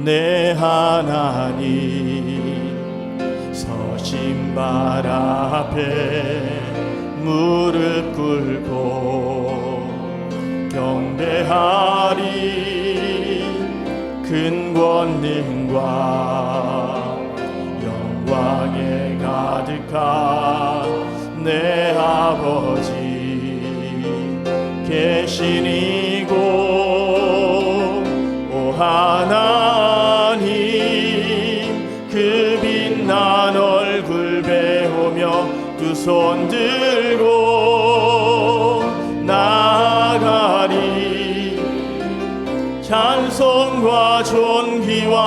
내 하나님 서신 발 앞에 무릎 꿇고 경배하리. 큰 권능과 영광에 가득한 내 아버지 계신 이곳, 오 하나님 그 빛난 얼굴 배우며 두 손 들고 나아가리. 찬송과 존귀와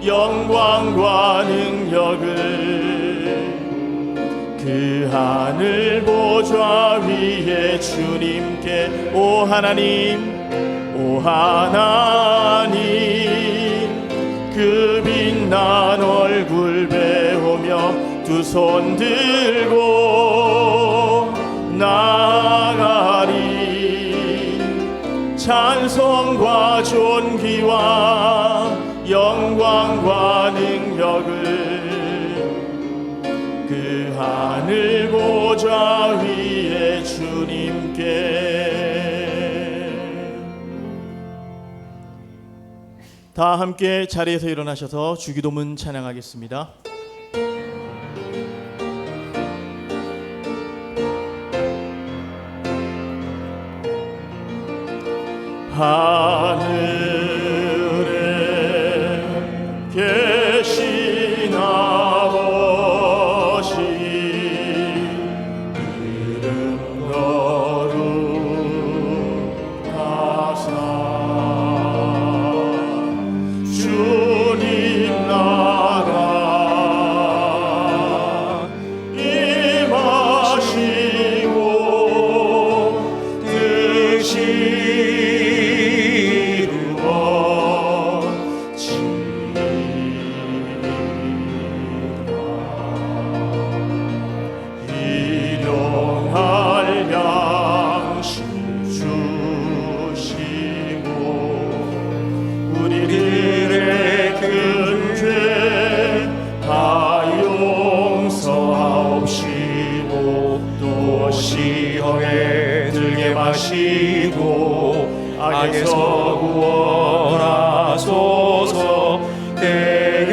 영광과 능력을 그 하늘 보좌 위에 주님께, 오 하나님, 오 하나님 그 빛난 얼굴 배우며 두 손 들고 나아가리. 찬송과 존귀와 영광과 능력을 그 하늘 보좌 위에 주님께. 다 함께 자리에서 일어나셔서 주기도문 찬양하겠습니다. 하늘에 계신 아버지 이름 거룩하사 주님 나라 임하시고 뜻이 시험에 들게 마시고 악에서 구원하소서. 내게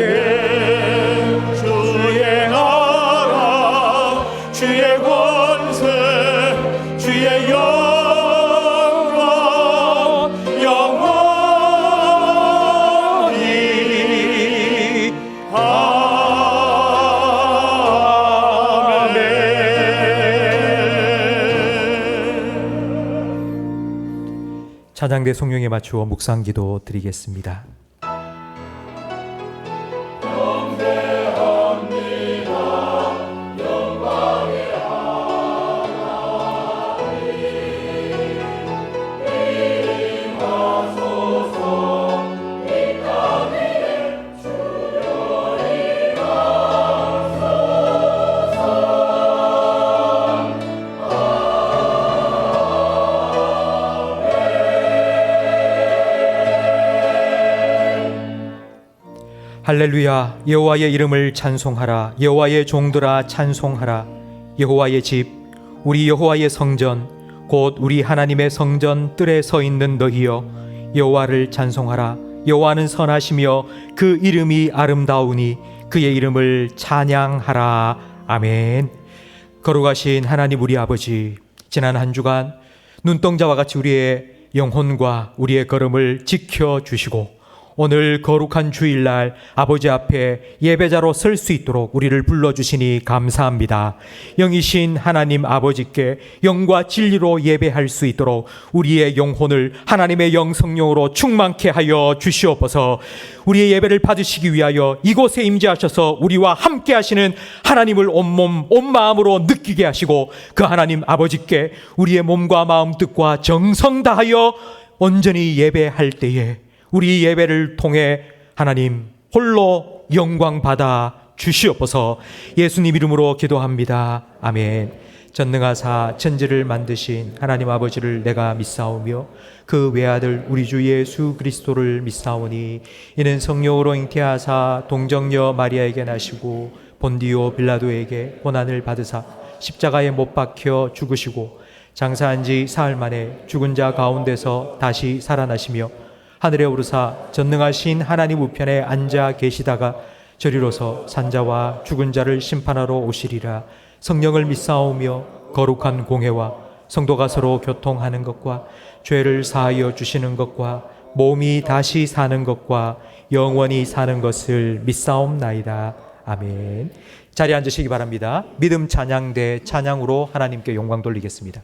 주의 나라 주의 권세 주의 영광 영원히 찬양대 성령에 맞추어 묵상기도 드리겠습니다. 할렐루야. 여호와의 이름을 찬송하라. 여호와의 종들아 찬송하라. 여호와의 집, 우리 여호와의 성전, 곧 우리 하나님의 성전 뜰에 서 있는 너희여, 여호와를 찬송하라. 여호와는 선하시며 그 이름이 아름다우니 그의 이름을 찬양하라. 아멘. 거룩하신 하나님 우리 아버지, 지난 한 주간 눈동자와 같이 우리의 영혼과 우리의 걸음을 지켜주시고 오늘 거룩한 주일날 아버지 앞에 예배자로 설 수 있도록 우리를 불러주시니 감사합니다. 영이신 하나님 아버지께 영과 진리로 예배할 수 있도록 우리의 영혼을 하나님의 영성령으로 충만케 하여 주시옵소서. 우리의 예배를 받으시기 위하여 이곳에 임재하셔서 우리와 함께 하시는 하나님을 온몸 온마음으로 느끼게 하시고 그 하나님 아버지께 우리의 몸과 마음 뜻과 정성 다하여 온전히 예배할 때에 우리 예배를 통해 하나님 홀로 영광 받아 주시옵소서. 예수님 이름으로 기도합니다. 아멘. 전능하사 천지를 만드신 하나님 아버지를 내가 믿사오며 그 외아들 우리 주 예수 그리스도를 믿사오니 이는 성령으로 잉태하사 동정녀 마리아에게 나시고 본디오 빌라도에게 고난을 받으사 십자가에 못 박혀 죽으시고 장사한 지 사흘 만에 죽은 자 가운데서 다시 살아나시며 하늘에 오르사 전능하신 하나님 우편에 앉아 계시다가 저리로서 산자와 죽은 자를 심판하러 오시리라. 성령을 믿사오며 거룩한 공회와 성도가 서로 교통하는 것과 죄를 사하여 주시는 것과 몸이 다시 사는 것과 영원히 사는 것을 믿사옵나이다. 아멘. 자리에 앉으시기 바랍니다. 믿음 찬양대 찬양으로 하나님께 영광 돌리겠습니다.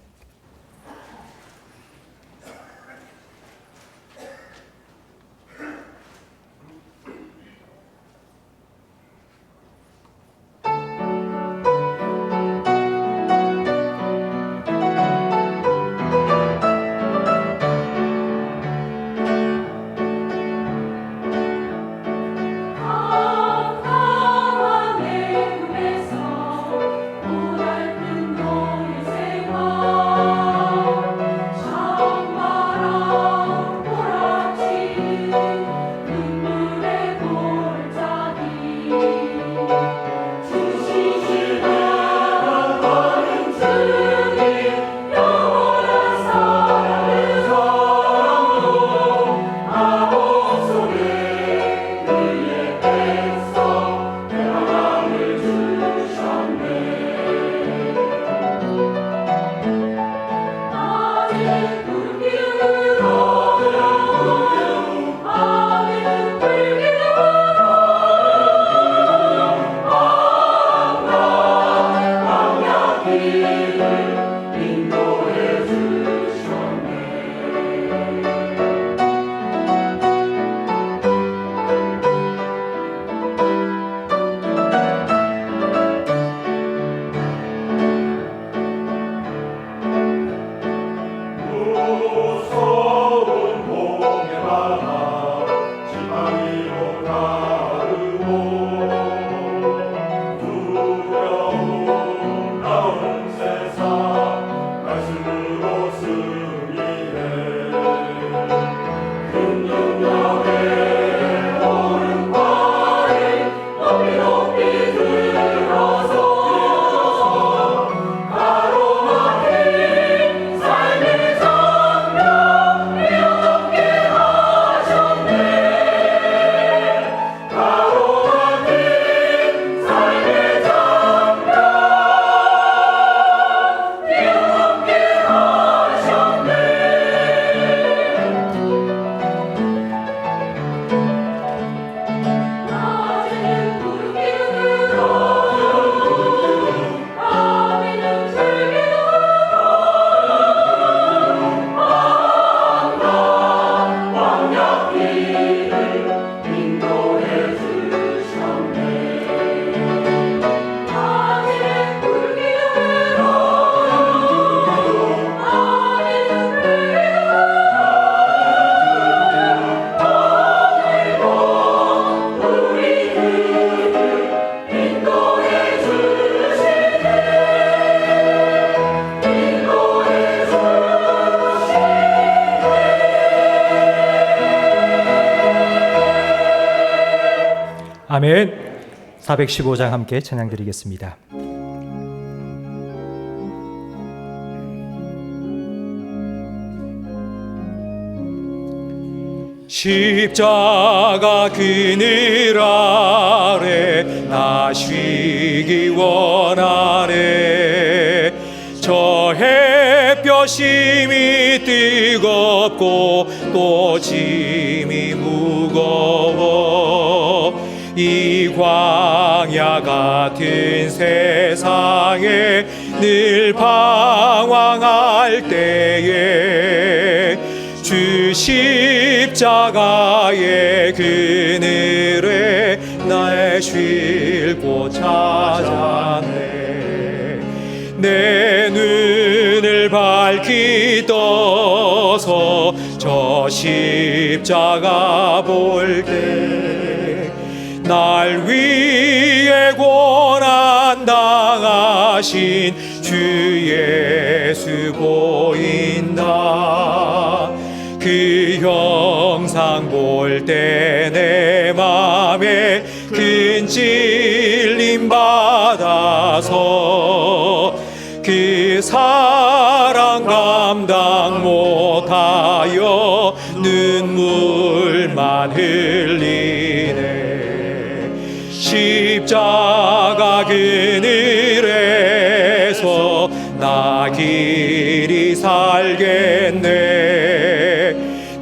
아멘. 415장 함께 찬양 드리겠습니다. 십자가 그늘 아래 나 쉬기 원하네. 저 햇볕이 힘이 뜨겁고 또 짐이 무거워 이 광야 같은 세상에 늘 방황할 때에 주 십자가의 그늘에 나의 쉴 곳 찾아내. 내 눈을 밝히 떠서 저 십자가 볼 때 날 위해 고난 당하신 주 예수 보인다. 그 형상 볼 때 내 맘에 큰 찔림 받아서 그 사랑 감당 못하여 눈물만 흘리네. 십자가 그늘에서 나 길이 살겠네.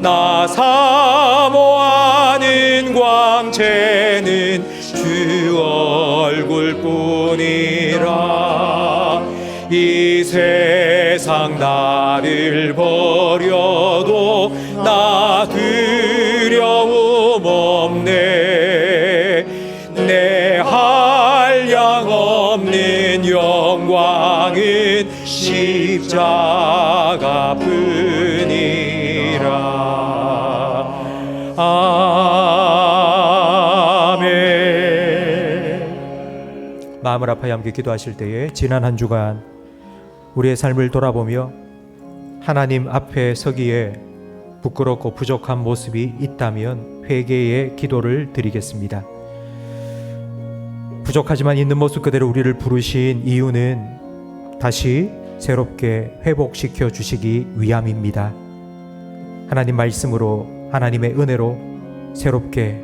나 사모하는 광채는 주 얼굴뿐이라. 이 세상 나를 버려도 나 두려움 없네. 내 한량 없는 영광은 십자가 뿐이라. 아멘. 마음을 아파야 함께 기도하실 때에 지난 한 주간 우리의 삶을 돌아보며 하나님 앞에 서기에 부끄럽고 부족한 모습이 있다면 회개의 기도를 드리겠습니다. 부족하지만 있는 모습 그대로 우리를 부르신 이유는 다시 새롭게 회복시켜 주시기 위함입니다. 하나님 말씀으로, 하나님의 은혜로 새롭게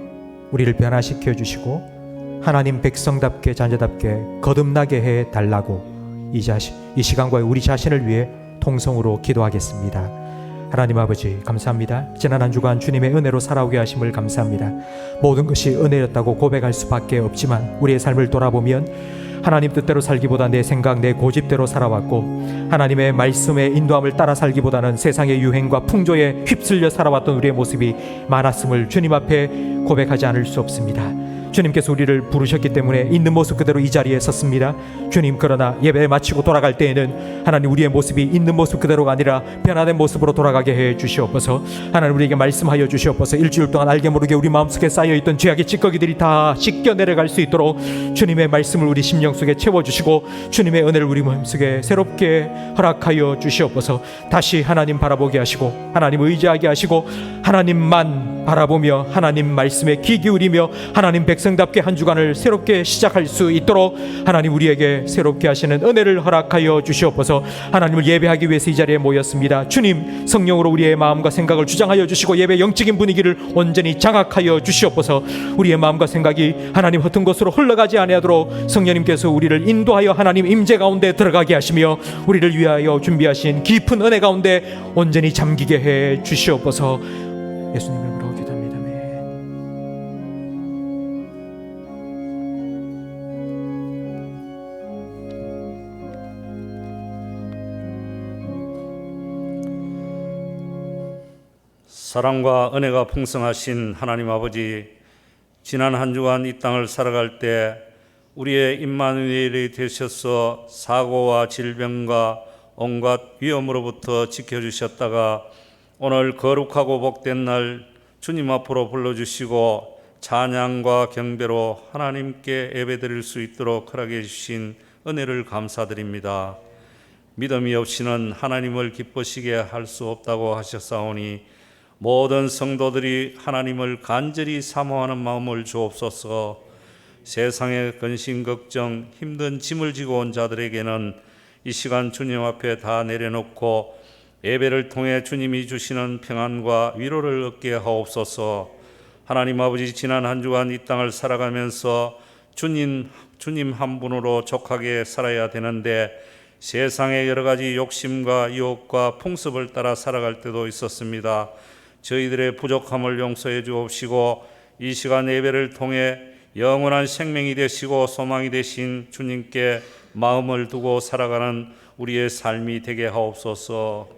우리를 변화시켜 주시고 하나님 백성답게 자녀답게 거듭나게 해 달라고 이 시간과 우리 자신을 위해 통성으로 기도하겠습니다. 하나님 아버지 감사합니다. 지난 한 주간 주님의 은혜로 살아오게 하심을 감사합니다. 모든 것이 은혜였다고 고백할 수밖에 없지만 우리의 삶을 돌아보면 하나님 뜻대로 살기보다 내 생각, 내 고집대로 살아왔고 하나님의 말씀의 인도함을 따라 살기보다는 세상의 유행과 풍조에 휩쓸려 살아왔던 우리의 모습이 많았음을 주님 앞에 고백하지 않을 수 없습니다. 주님께서 우리를 부르셨기 때문에 있는 모습 그대로 이 자리에 섰습니다. 주님, 그러나 예배 마치고 돌아갈 때에는 하나님 우리의 모습이 있는 모습 그대로가 아니라 변화된 모습으로 돌아가게 해 주시옵소서. 하나님 우리에게 말씀하여 주시옵소서. 일주일 동안 알게 모르게 우리 마음속에 쌓여있던 죄악의 찌꺼기들이 다 씻겨 내려갈 수 있도록 주님의 말씀을 우리 심령 속에 채워주시고 주님의 은혜를 우리 마음속에 새롭게 허락하여 주시옵소서. 다시 하나님 바라보게 하시고 하나님 의지하게 하시고 하나님만 바라보며 하나님 말씀에 귀 기울이며 하나님 백성답게 한 주간을 새롭게 시작할 수 있도록 하나님 우리에게 새롭게 하시는 은혜를 허락하여 주시옵소서. 하나님을 예배하기 위해서 이 자리에 모였습니다. 주님, 성령으로 우리의 마음과 생각을 주장하여 주시고 예배 영적인 분위기를 온전히 장악하여 주시옵소서. 우리의 마음과 생각이 하나님 허튼 곳으로 흘러가지 아니하도록 성령님께서 우리를 인도하여 하나님 임재 가운데 들어가게 하시며 우리를 위하여 준비하신 깊은 은혜 가운데 온전히 잠기게 해 주시옵소서. 예수님 이름으로 기도합니다. 아멘. 사랑과 은혜가 풍성하신 하나님 아버지, 지난 한 주간 이 땅을 살아갈 때 우리의 임마누엘이 되셔서 사고와 질병과 온갖 위험으로부터 지켜주셨다가 오늘 거룩하고 복된 날 주님 앞으로 불러주시고 찬양과 경배로 하나님께 예배드릴 수 있도록 허락해 주신 은혜를 감사드립니다. 믿음이 없이는 하나님을 기쁘시게 할 수 없다고 하셨사오니 모든 성도들이 하나님을 간절히 사모하는 마음을 주옵소서. 세상의 근심 걱정 힘든 짐을 지고 온 자들에게는 이 시간 주님 앞에 다 내려놓고 예배를 통해 주님이 주시는 평안과 위로를 얻게 하옵소서. 하나님 아버지, 지난 한 주간 이 땅을 살아가면서 주님 한 분으로 족하게 살아야 되는데 세상의 여러 가지 욕심과 유혹과 풍습을 따라 살아갈 때도 있었습니다. 저희들의 부족함을 용서해 주옵시고 이 시간 예배를 통해 영원한 생명이 되시고 소망이 되신 주님께 마음을 두고 살아가는 우리의 삶이 되게 하옵소서.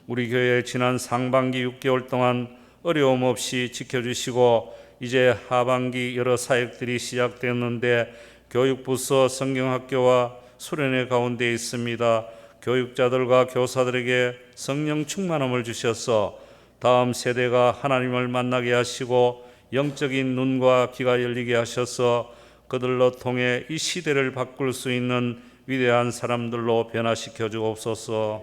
우리 교회 지난 상반기 6개월 동안 어려움 없이 지켜주시고 이제 하반기 여러 사역들이 시작됐는데 교육부서 성경학교와 수련회 가운데 있습니다. 교육자들과 교사들에게 성령 충만함을 주셔서 다음 세대가 하나님을 만나게 하시고 영적인 눈과 귀가 열리게 하셔서 그들로 통해 이 시대를 바꿀 수 있는 위대한 사람들로 변화시켜 주옵소서.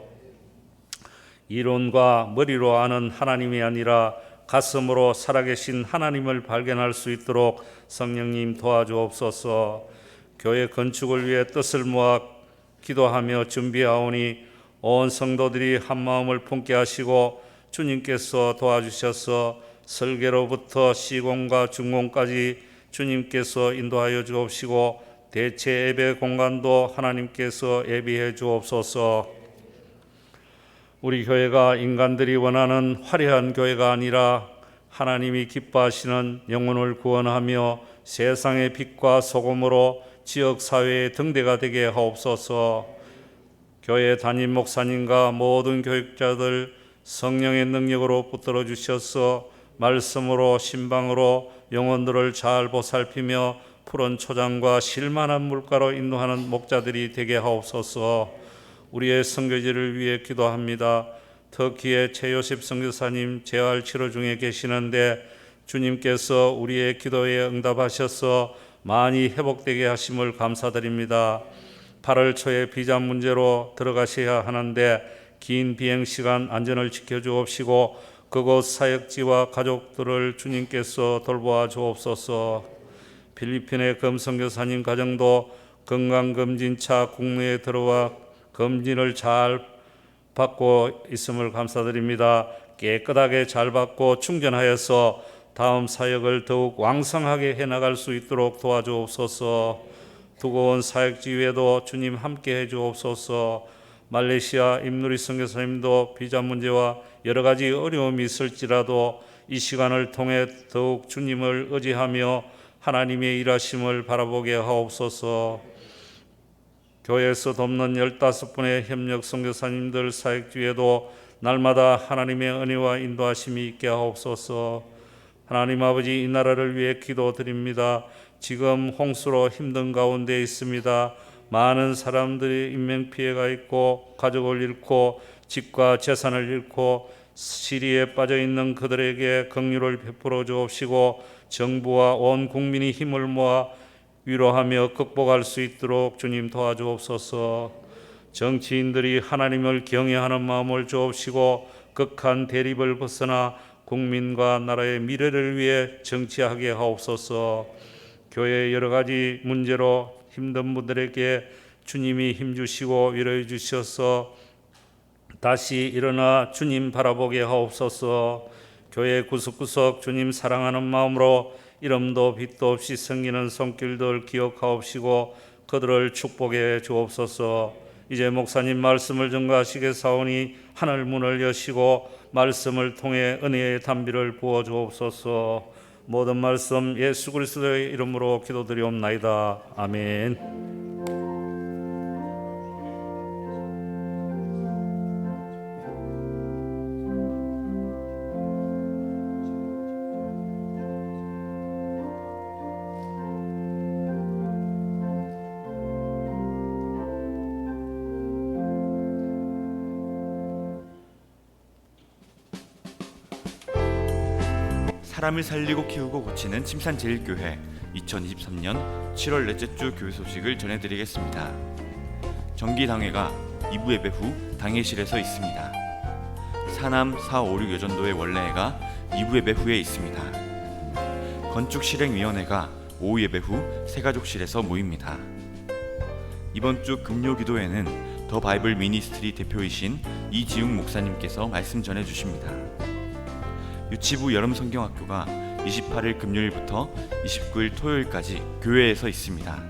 이론과 머리로 아는 하나님이 아니라 가슴으로 살아계신 하나님을 발견할 수 있도록 성령님 도와주옵소서. 교회 건축을 위해 뜻을 모아 기도하며 준비하오니 온 성도들이 한마음을 품게 하시고 주님께서 도와주셔서 설계로부터 시공과 준공까지 주님께서 인도하여 주옵시고 대체 예배 공간도 하나님께서 예비해 주옵소서. 우리 교회가 인간들이 원하는 화려한 교회가 아니라 하나님이 기뻐하시는 영혼을 구원하며 세상의 빛과 소금으로 지역 사회의 등대가 되게 하옵소서. 교회 담임 목사님과 모든 교육자들 성령의 능력으로 붙들어 주셔서 말씀으로 신방으로 영혼들을 잘 보살피며 푸른 초장과 실만한 물가로 인도하는 목자들이 되게 하옵소서. 우리의 선교지를 위해 기도합니다. 터키의 최요셉 선교사님 재활 치료 중에 계시는데 주님께서 우리의 기도에 응답하셔서 많이 회복되게 하심을 감사드립니다. 8월 초에 비자 문제로 들어가셔야 하는데 긴 비행시간 안전을 지켜주옵시고 그곳 사역지와 가족들을 주님께서 돌보아 주옵소서. 필리핀의 금선교사님 가정도 건강검진차 국내에 들어와 검진을 잘 받고 있음을 감사드립니다. 깨끗하게 잘 받고 충전하여서 다음 사역을 더욱 왕성하게 해나갈 수 있도록 도와주옵소서. 두고 온 사역지 외에도 주님 함께 해주옵소서. 말레이시아 임누리 선교사님도 비자 문제와 여러 가지 어려움이 있을지라도 이 시간을 통해 더욱 주님을 의지하며 하나님의 일하심을 바라보게 하옵소서. 교회에서 돕는 15분의 협력 선교사님들 사역지에도 날마다 하나님의 은혜와 인도하심이 있게 하옵소서. 하나님 아버지, 이 나라를 위해 기도드립니다. 지금 홍수로 힘든 가운데 있습니다. 많은 사람들이 인명피해가 있고 가족을 잃고 집과 재산을 잃고 시리에 빠져있는 그들에게 긍휼을 베풀어 주옵시고 정부와 온 국민이 힘을 모아 위로하며 극복할 수 있도록 주님 도와주옵소서. 정치인들이 하나님을 경외하는 마음을 주옵시고 극한 대립을 벗어나 국민과 나라의 미래를 위해 정치하게 하옵소서. 교회의 여러 가지 문제로 힘든 분들에게 주님이 힘주시고 위로해 주셔서 다시 일어나 주님 바라보게 하옵소서. 교회 구석구석 주님 사랑하는 마음으로 이름도 빛도 없이 섬기는 손길들 기억하옵시고 그들을 축복해 주옵소서. 이제 목사님 말씀을 전가하시겠사오니 하늘 문을 여시고 말씀을 통해 은혜의 담비를 부어 주옵소서. 모든 말씀 예수 그리스도의 이름으로 기도드리옵나이다. 아멘. 사람을 살리고 키우고 고치는 침산제일교회 2023년 7월 넷째 주 교회 소식을 전해드리겠습니다. 정기당회가 2부 예배 후 당회실에서 있습니다. 사남 456 여전도의 원래회가 2부 예배 후에 있습니다. 건축실행위원회가 오후 예배 후 새가족실에서 모입니다. 이번 주 금요기도회는 더 바이블 미니스트리 대표이신 이지웅 목사님께서 말씀 전해주십니다. 유치부 여름성경학교가 28일 금요일부터 29일 토요일까지 교회에서 있습니다.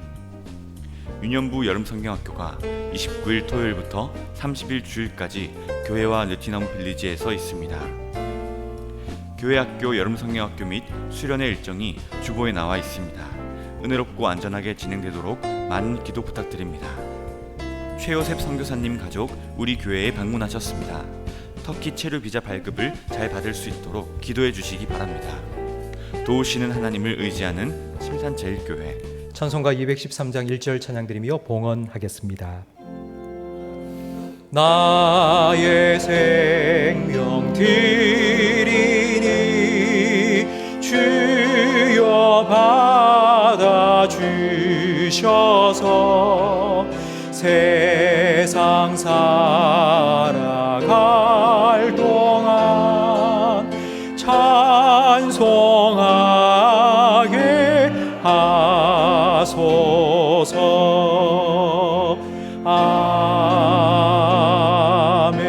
유년부 여름성경학교가 29일 토요일부터 30일 주일까지 교회와 느티나무 빌리지에서 있습니다. 교회학교 여름성경학교 및 수련회 일정이 주보에 나와 있습니다. 은혜롭고 안전하게 진행되도록 많은 기도 부탁드립니다. 최요셉 선교사님 가족 우리 교회에 방문하셨습니다. 터키 체류 비자 발급을 잘 받을 수 있도록 기도해 주시기 바랍니다. 도우시는 하나님을 의지하는 침산제일교회. 찬송가 213장 1절 찬양드리며 봉헌하겠습니다. 나의 생명 드리니 주여 받아 주셔서 세상 살아갈 동안 찬송하게 하소서. 아멘.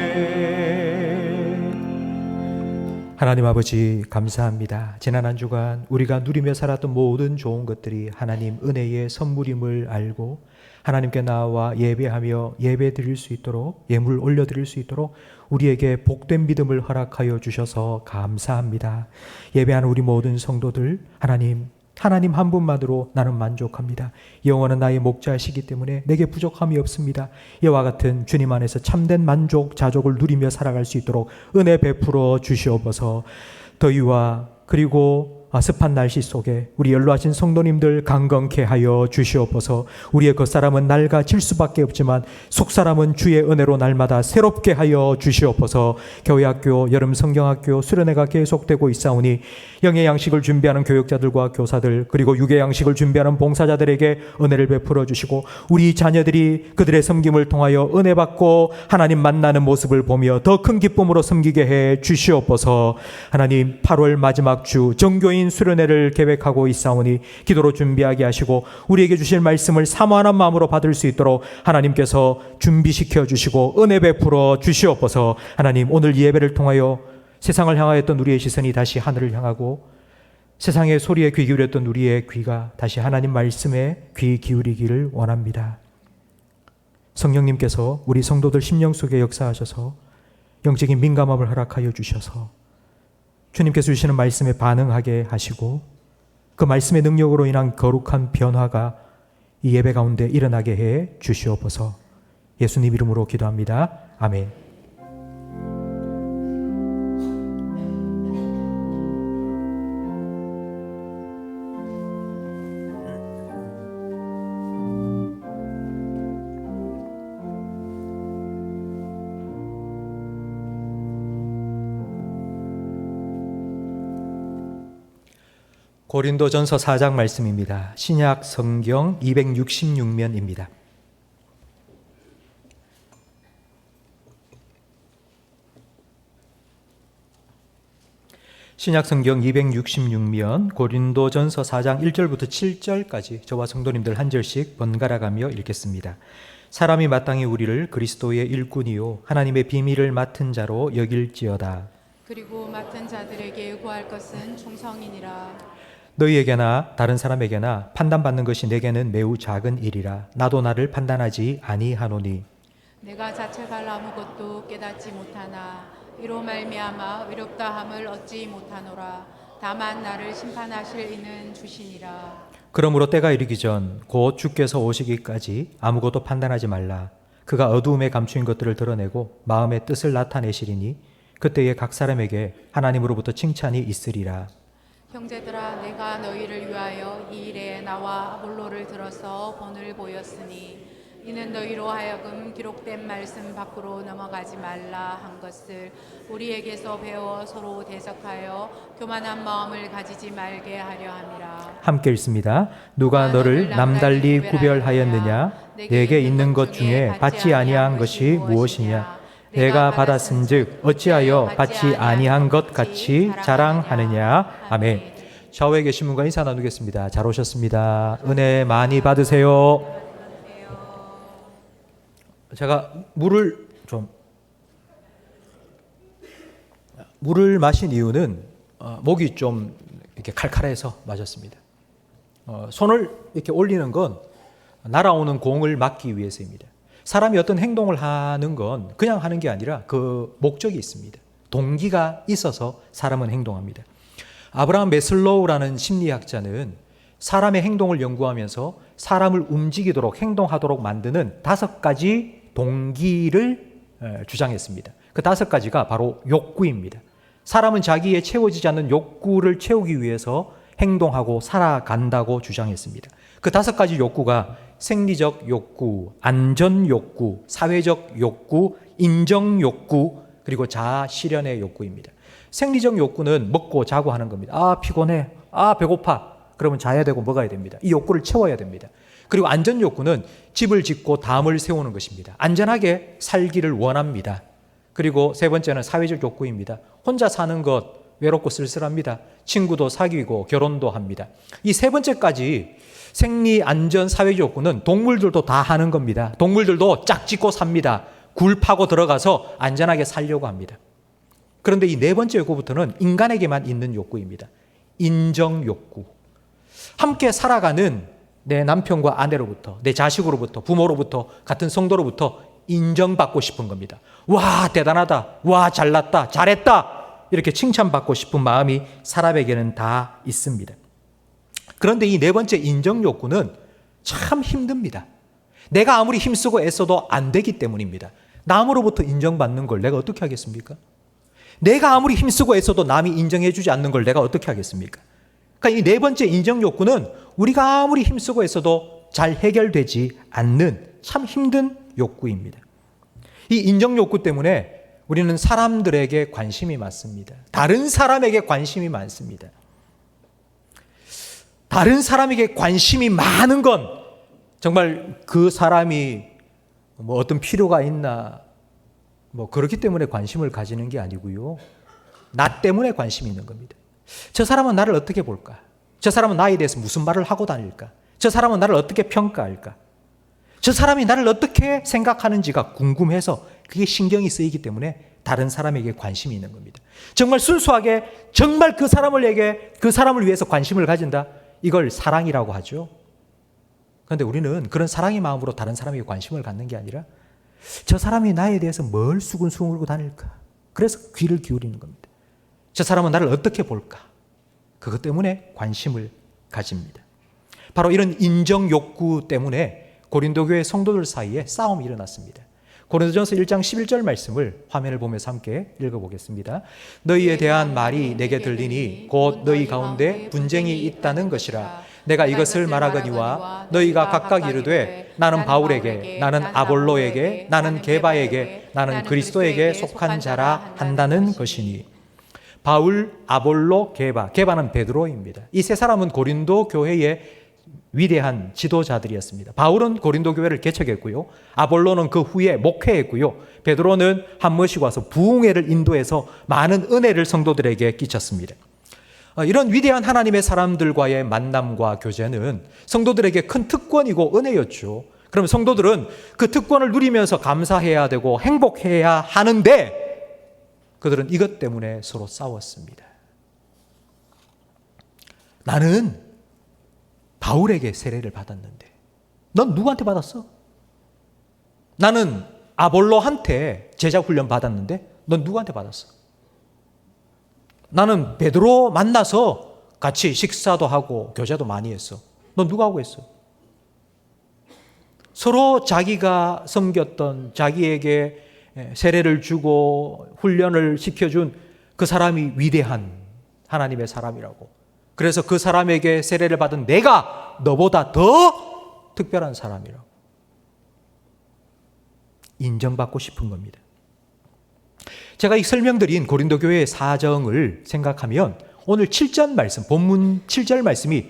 하나님 아버지 감사합니다. 지난 한 주간 우리가 누리며 살았던 모든 좋은 것들이 하나님 은혜의 선물임을 알고 하나님께 나와 예배하며 예배 드릴 수 있도록, 예물 올려 드릴 수 있도록 우리에게 복된 믿음을 허락하여 주셔서 감사합니다. 예배하는 우리 모든 성도들, 하나님 한 분만으로 나는 만족합니다. 영원한 나의 목자시기 때문에 내게 부족함이 없습니다. 이와 같은 주님 안에서 참된 만족, 자족을 누리며 살아갈 수 있도록 은혜 베풀어 주시옵소서. 더위와 그리고 습한 날씨 속에 우리 연로하신 성도님들 강건케 하여 주시옵소서. 우리의 겉사람은 낡아질 수밖에 없지만 속사람은 주의 은혜로 날마다 새롭게 하여 주시옵소서. 교회학교, 여름 성경학교 수련회가 계속되고 있사오니 영의 양식을 준비하는 교육자들과 교사들, 그리고 육의 양식을 준비하는 봉사자들에게 은혜를 베풀어 주시고 우리 자녀들이 그들의 섬김을 통하여 은혜 받고 하나님 만나는 모습을 보며 더 큰 기쁨으로 섬기게 해 주시옵소서. 하나님 8월 마지막 주 정교인 수련회를 계획하고 있사오니 기도로 준비하게 하시고 우리에게 주실 말씀을 사모하는 마음으로 받을 수 있도록 하나님께서 준비시켜 주시고 은혜 베풀어 주시옵소서. 하나님 오늘 예배를 통하여 세상을 향하였던 우리의 시선이 다시 하늘을 향하고 세상의 소리에 귀 기울였던 우리의 귀가 다시 하나님 말씀에 귀 기울이기를 원합니다. 성령님께서 우리 성도들 심령 속에 역사하셔서 영적인 민감함을 허락하여 주셔서 주님께서 주시는 말씀에 반응하게 하시고 그 말씀의 능력으로 인한 거룩한 변화가 이 예배 가운데 일어나게 해 주시옵소서. 예수님 이름으로 기도합니다. 아멘. 고린도전서 4장 말씀입니다. 신약 성경 266면입니다. 신약 성경 266면 고린도전서 4장 1절부터 7절까지 저와 성도님들 한 절씩 번갈아 가며 읽겠습니다. 사람이 마땅히 우리를 그리스도의 일꾼이요 하나님의 비밀을 맡은 자로 여길지어다. 그리고 맡은 자들에게 구할 것은 충성이니라. 너희에게나 다른 사람에게나 판단받는 것이 내게는 매우 작은 일이라. 나도 나를 판단하지 아니하노니. 내가 자책할 아무것도 깨닫지 못하나 이로 말미암아 의롭다함을 얻지 못하노라. 다만 나를 심판하실 이는 주시니라. 그러므로 때가 이르기 전 곧 주께서 오시기까지 아무것도 판단하지 말라. 그가 어두움에 감추인 것들을 드러내고 마음의 뜻을 나타내시리니 그때에 각 사람에게 하나님으로부터 칭찬이 있으리라. 형제들아, 내가 너희를 위하여 이 일에 나와 아볼로를 들어서 본을 보였으니 이는 너희로 하여금 기록된 말씀 밖으로 넘어가지 말라 한 것을 우리에게서 배워 서로 대적하여 교만한 마음을 가지지 말게 하려 함이라. 함께 읽습니다. 누가 너를 남달리 구별하였느냐? 내게 있는 것 중에 받지 아니한 것이 무엇이냐? 내가 받았은즉 어찌하여 받지 아니한 것 같이 자랑하느냐? 아멘. 좌우에 계신 분과 인사 나누겠습니다. 잘 오셨습니다. 은혜 많이 받으세요. 제가 물을 마신 이유는 목이 좀 이렇게 칼칼해서 마셨습니다. 손을 이렇게 올리는 건 날아오는 공을 막기 위해서입니다. 사람이 어떤 행동을 하는 건 그냥 하는 게 아니라 그 목적이 있습니다. 동기가 있어서 사람은 행동합니다. 아브라함 매슬로우라는 심리학자는 사람의 행동을 연구하면서 사람을 움직이도록 행동하도록 만드는 5가지 동기를 주장했습니다. 그 5가지가 바로 욕구입니다. 사람은 자기의 채워지지 않는 욕구를 채우기 위해서 행동하고 살아간다고 주장했습니다. 그 5가지 욕구가 생리적 욕구, 안전 욕구, 사회적 욕구, 인정 욕구, 그리고 자아 실현의 욕구입니다. 생리적 욕구는 먹고 자고 하는 겁니다. 아, 피곤해. 아, 배고파. 그러면 자야 되고 먹어야 됩니다. 이 욕구를 채워야 됩니다. 그리고 안전 욕구는 집을 짓고 담을 세우는 것입니다. 안전하게 살기를 원합니다. 그리고 세 번째는 사회적 욕구입니다. 혼자 사는 것 외롭고 쓸쓸합니다. 친구도 사귀고 결혼도 합니다. 이 세 번째까지 생리, 안전, 사회적 욕구는 동물들도 다 하는 겁니다. 동물들도 짝짓고 삽니다. 굴 파고 들어가서 안전하게 살려고 합니다. 그런데 이 네 번째 욕구부터는 인간에게만 있는 욕구입니다. 인정 욕구. 함께 살아가는 내 남편과 아내로부터, 내 자식으로부터, 부모로부터, 같은 성도로부터 인정받고 싶은 겁니다. 와, 대단하다. 와, 잘났다. 잘했다. 이렇게 칭찬받고 싶은 마음이 사람에게는 다 있습니다. 그런데 이 네 번째 인정 욕구는 참 힘듭니다. 내가 아무리 힘쓰고 애써도 안 되기 때문입니다. 남으로부터 인정받는 걸 내가 어떻게 하겠습니까? 내가 아무리 힘쓰고 애써도 남이 인정해 주지 않는 걸 내가 어떻게 하겠습니까? 그러니까 이 네 번째 인정 욕구는 우리가 아무리 힘쓰고 애써도 잘 해결되지 않는 참 힘든 욕구입니다. 이 인정 욕구 때문에 우리는 사람들에게 관심이 많습니다. 다른 사람에게 관심이 많습니다. 다른 사람에게 관심이 많은 건 정말 그 사람이 뭐 어떤 필요가 있나 뭐 그렇기 때문에 관심을 가지는 게 아니고요. 나 때문에 관심이 있는 겁니다. 저 사람은 나를 어떻게 볼까? 저 사람은 나에 대해서 무슨 말을 하고 다닐까? 저 사람은 나를 어떻게 평가할까? 저 사람이 나를 어떻게 생각하는지가 궁금해서 그게 신경이 쓰이기 때문에 다른 사람에게 관심이 있는 겁니다. 정말 순수하게 정말 그 사람을 위해서 관심을 가진다. 이걸 사랑이라고 하죠. 그런데 우리는 그런 사랑의 마음으로 다른 사람에게 관심을 갖는 게 아니라 저 사람이 나에 대해서 뭘 수근수근 울고 다닐까? 그래서 귀를 기울이는 겁니다. 저 사람은 나를 어떻게 볼까? 그것 때문에 관심을 가집니다. 바로 이런 인정 욕구 때문에 고린도 교회 성도들 사이에 싸움이 일어났습니다. 고린도전서 1장 11절 말씀을 화면을 보면서 함께 읽어보겠습니다. 너희에 대한 말이 내게 들리니 곧 너희 가운데 분쟁이 있다는 것이라. 내가 이것을 말하거니와 너희가 각각 이르되 나는 바울에게, 나는 아볼로에게, 나는 게바에게, 나는 그리스도에게 속한 자라 한다는 것이니. 바울, 아볼로, 게바. 게바는 베드로입니다. 이 세 사람은 고린도 교회의 위대한 지도자들이었습니다. 바울은 고린도 교회를 개척했고요. 아볼로는 그 후에 목회했고요. 베드로는 한 번씩 와서 부흥회를 인도해서 많은 은혜를 성도들에게 끼쳤습니다. 이런 위대한 하나님의 사람들과의 만남과 교제는 성도들에게 큰 특권이고 은혜였죠. 그럼 성도들은 그 특권을 누리면서 감사해야 되고 행복해야 하는데 그들은 이것 때문에 서로 싸웠습니다. 나는 바울에게 세례를 받았는데 넌 누구한테 받았어? 나는 아볼로한테 제자 훈련 받았는데 넌 누구한테 받았어? 나는 베드로 만나서 같이 식사도 하고 교제도 많이 했어. 넌 누구하고 했어? 서로 자기가 섬겼던, 자기에게 세례를 주고 훈련을 시켜준 그 사람이 위대한 하나님의 사람이라고. 그래서 그 사람에게 세례를 받은 내가 너보다 더 특별한 사람이라고. 인정받고 싶은 겁니다. 제가 이 설명드린 고린도 교회의 사정을 생각하면 오늘 7절 말씀, 본문 7절 말씀이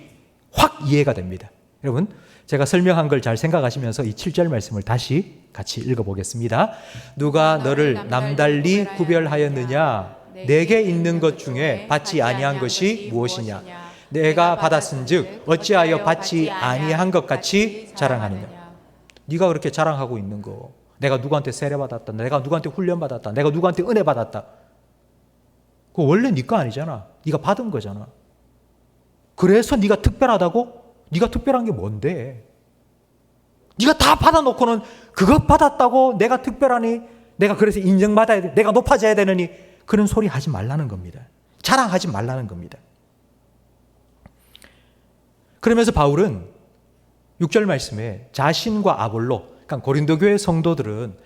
확 이해가 됩니다. 여러분, 제가 설명한 걸 잘 생각하시면서 이 7절 말씀을 다시 같이 읽어보겠습니다. 누가 너를 남달리 구별하였느냐? 내게 있는 것 중에 받지 아니한 것이 무엇이냐? 내가 받았은즉 어찌하여 받지 아니한 것 같이 자랑하느냐? 네가 그렇게 자랑하고 있는 거, 내가 누구한테 세례 받았다, 내가 누구한테 훈련 받았다, 내가 누구한테 은혜 받았다, 그거 원래 네 거 아니잖아. 네가 받은 거잖아. 그래서 네가 특별하다고? 네가 특별한 게 뭔데? 네가 다 받아놓고는 그것 받았다고 내가 특별하니, 내가 그래서 인정받아야 돼, 내가 높아져야 되느니, 그런 소리 하지 말라는 겁니다. 자랑하지 말라는 겁니다. 그러면서 바울은 6절 말씀에 자신과 아볼로, 그러니까 고린도 교회 성도들은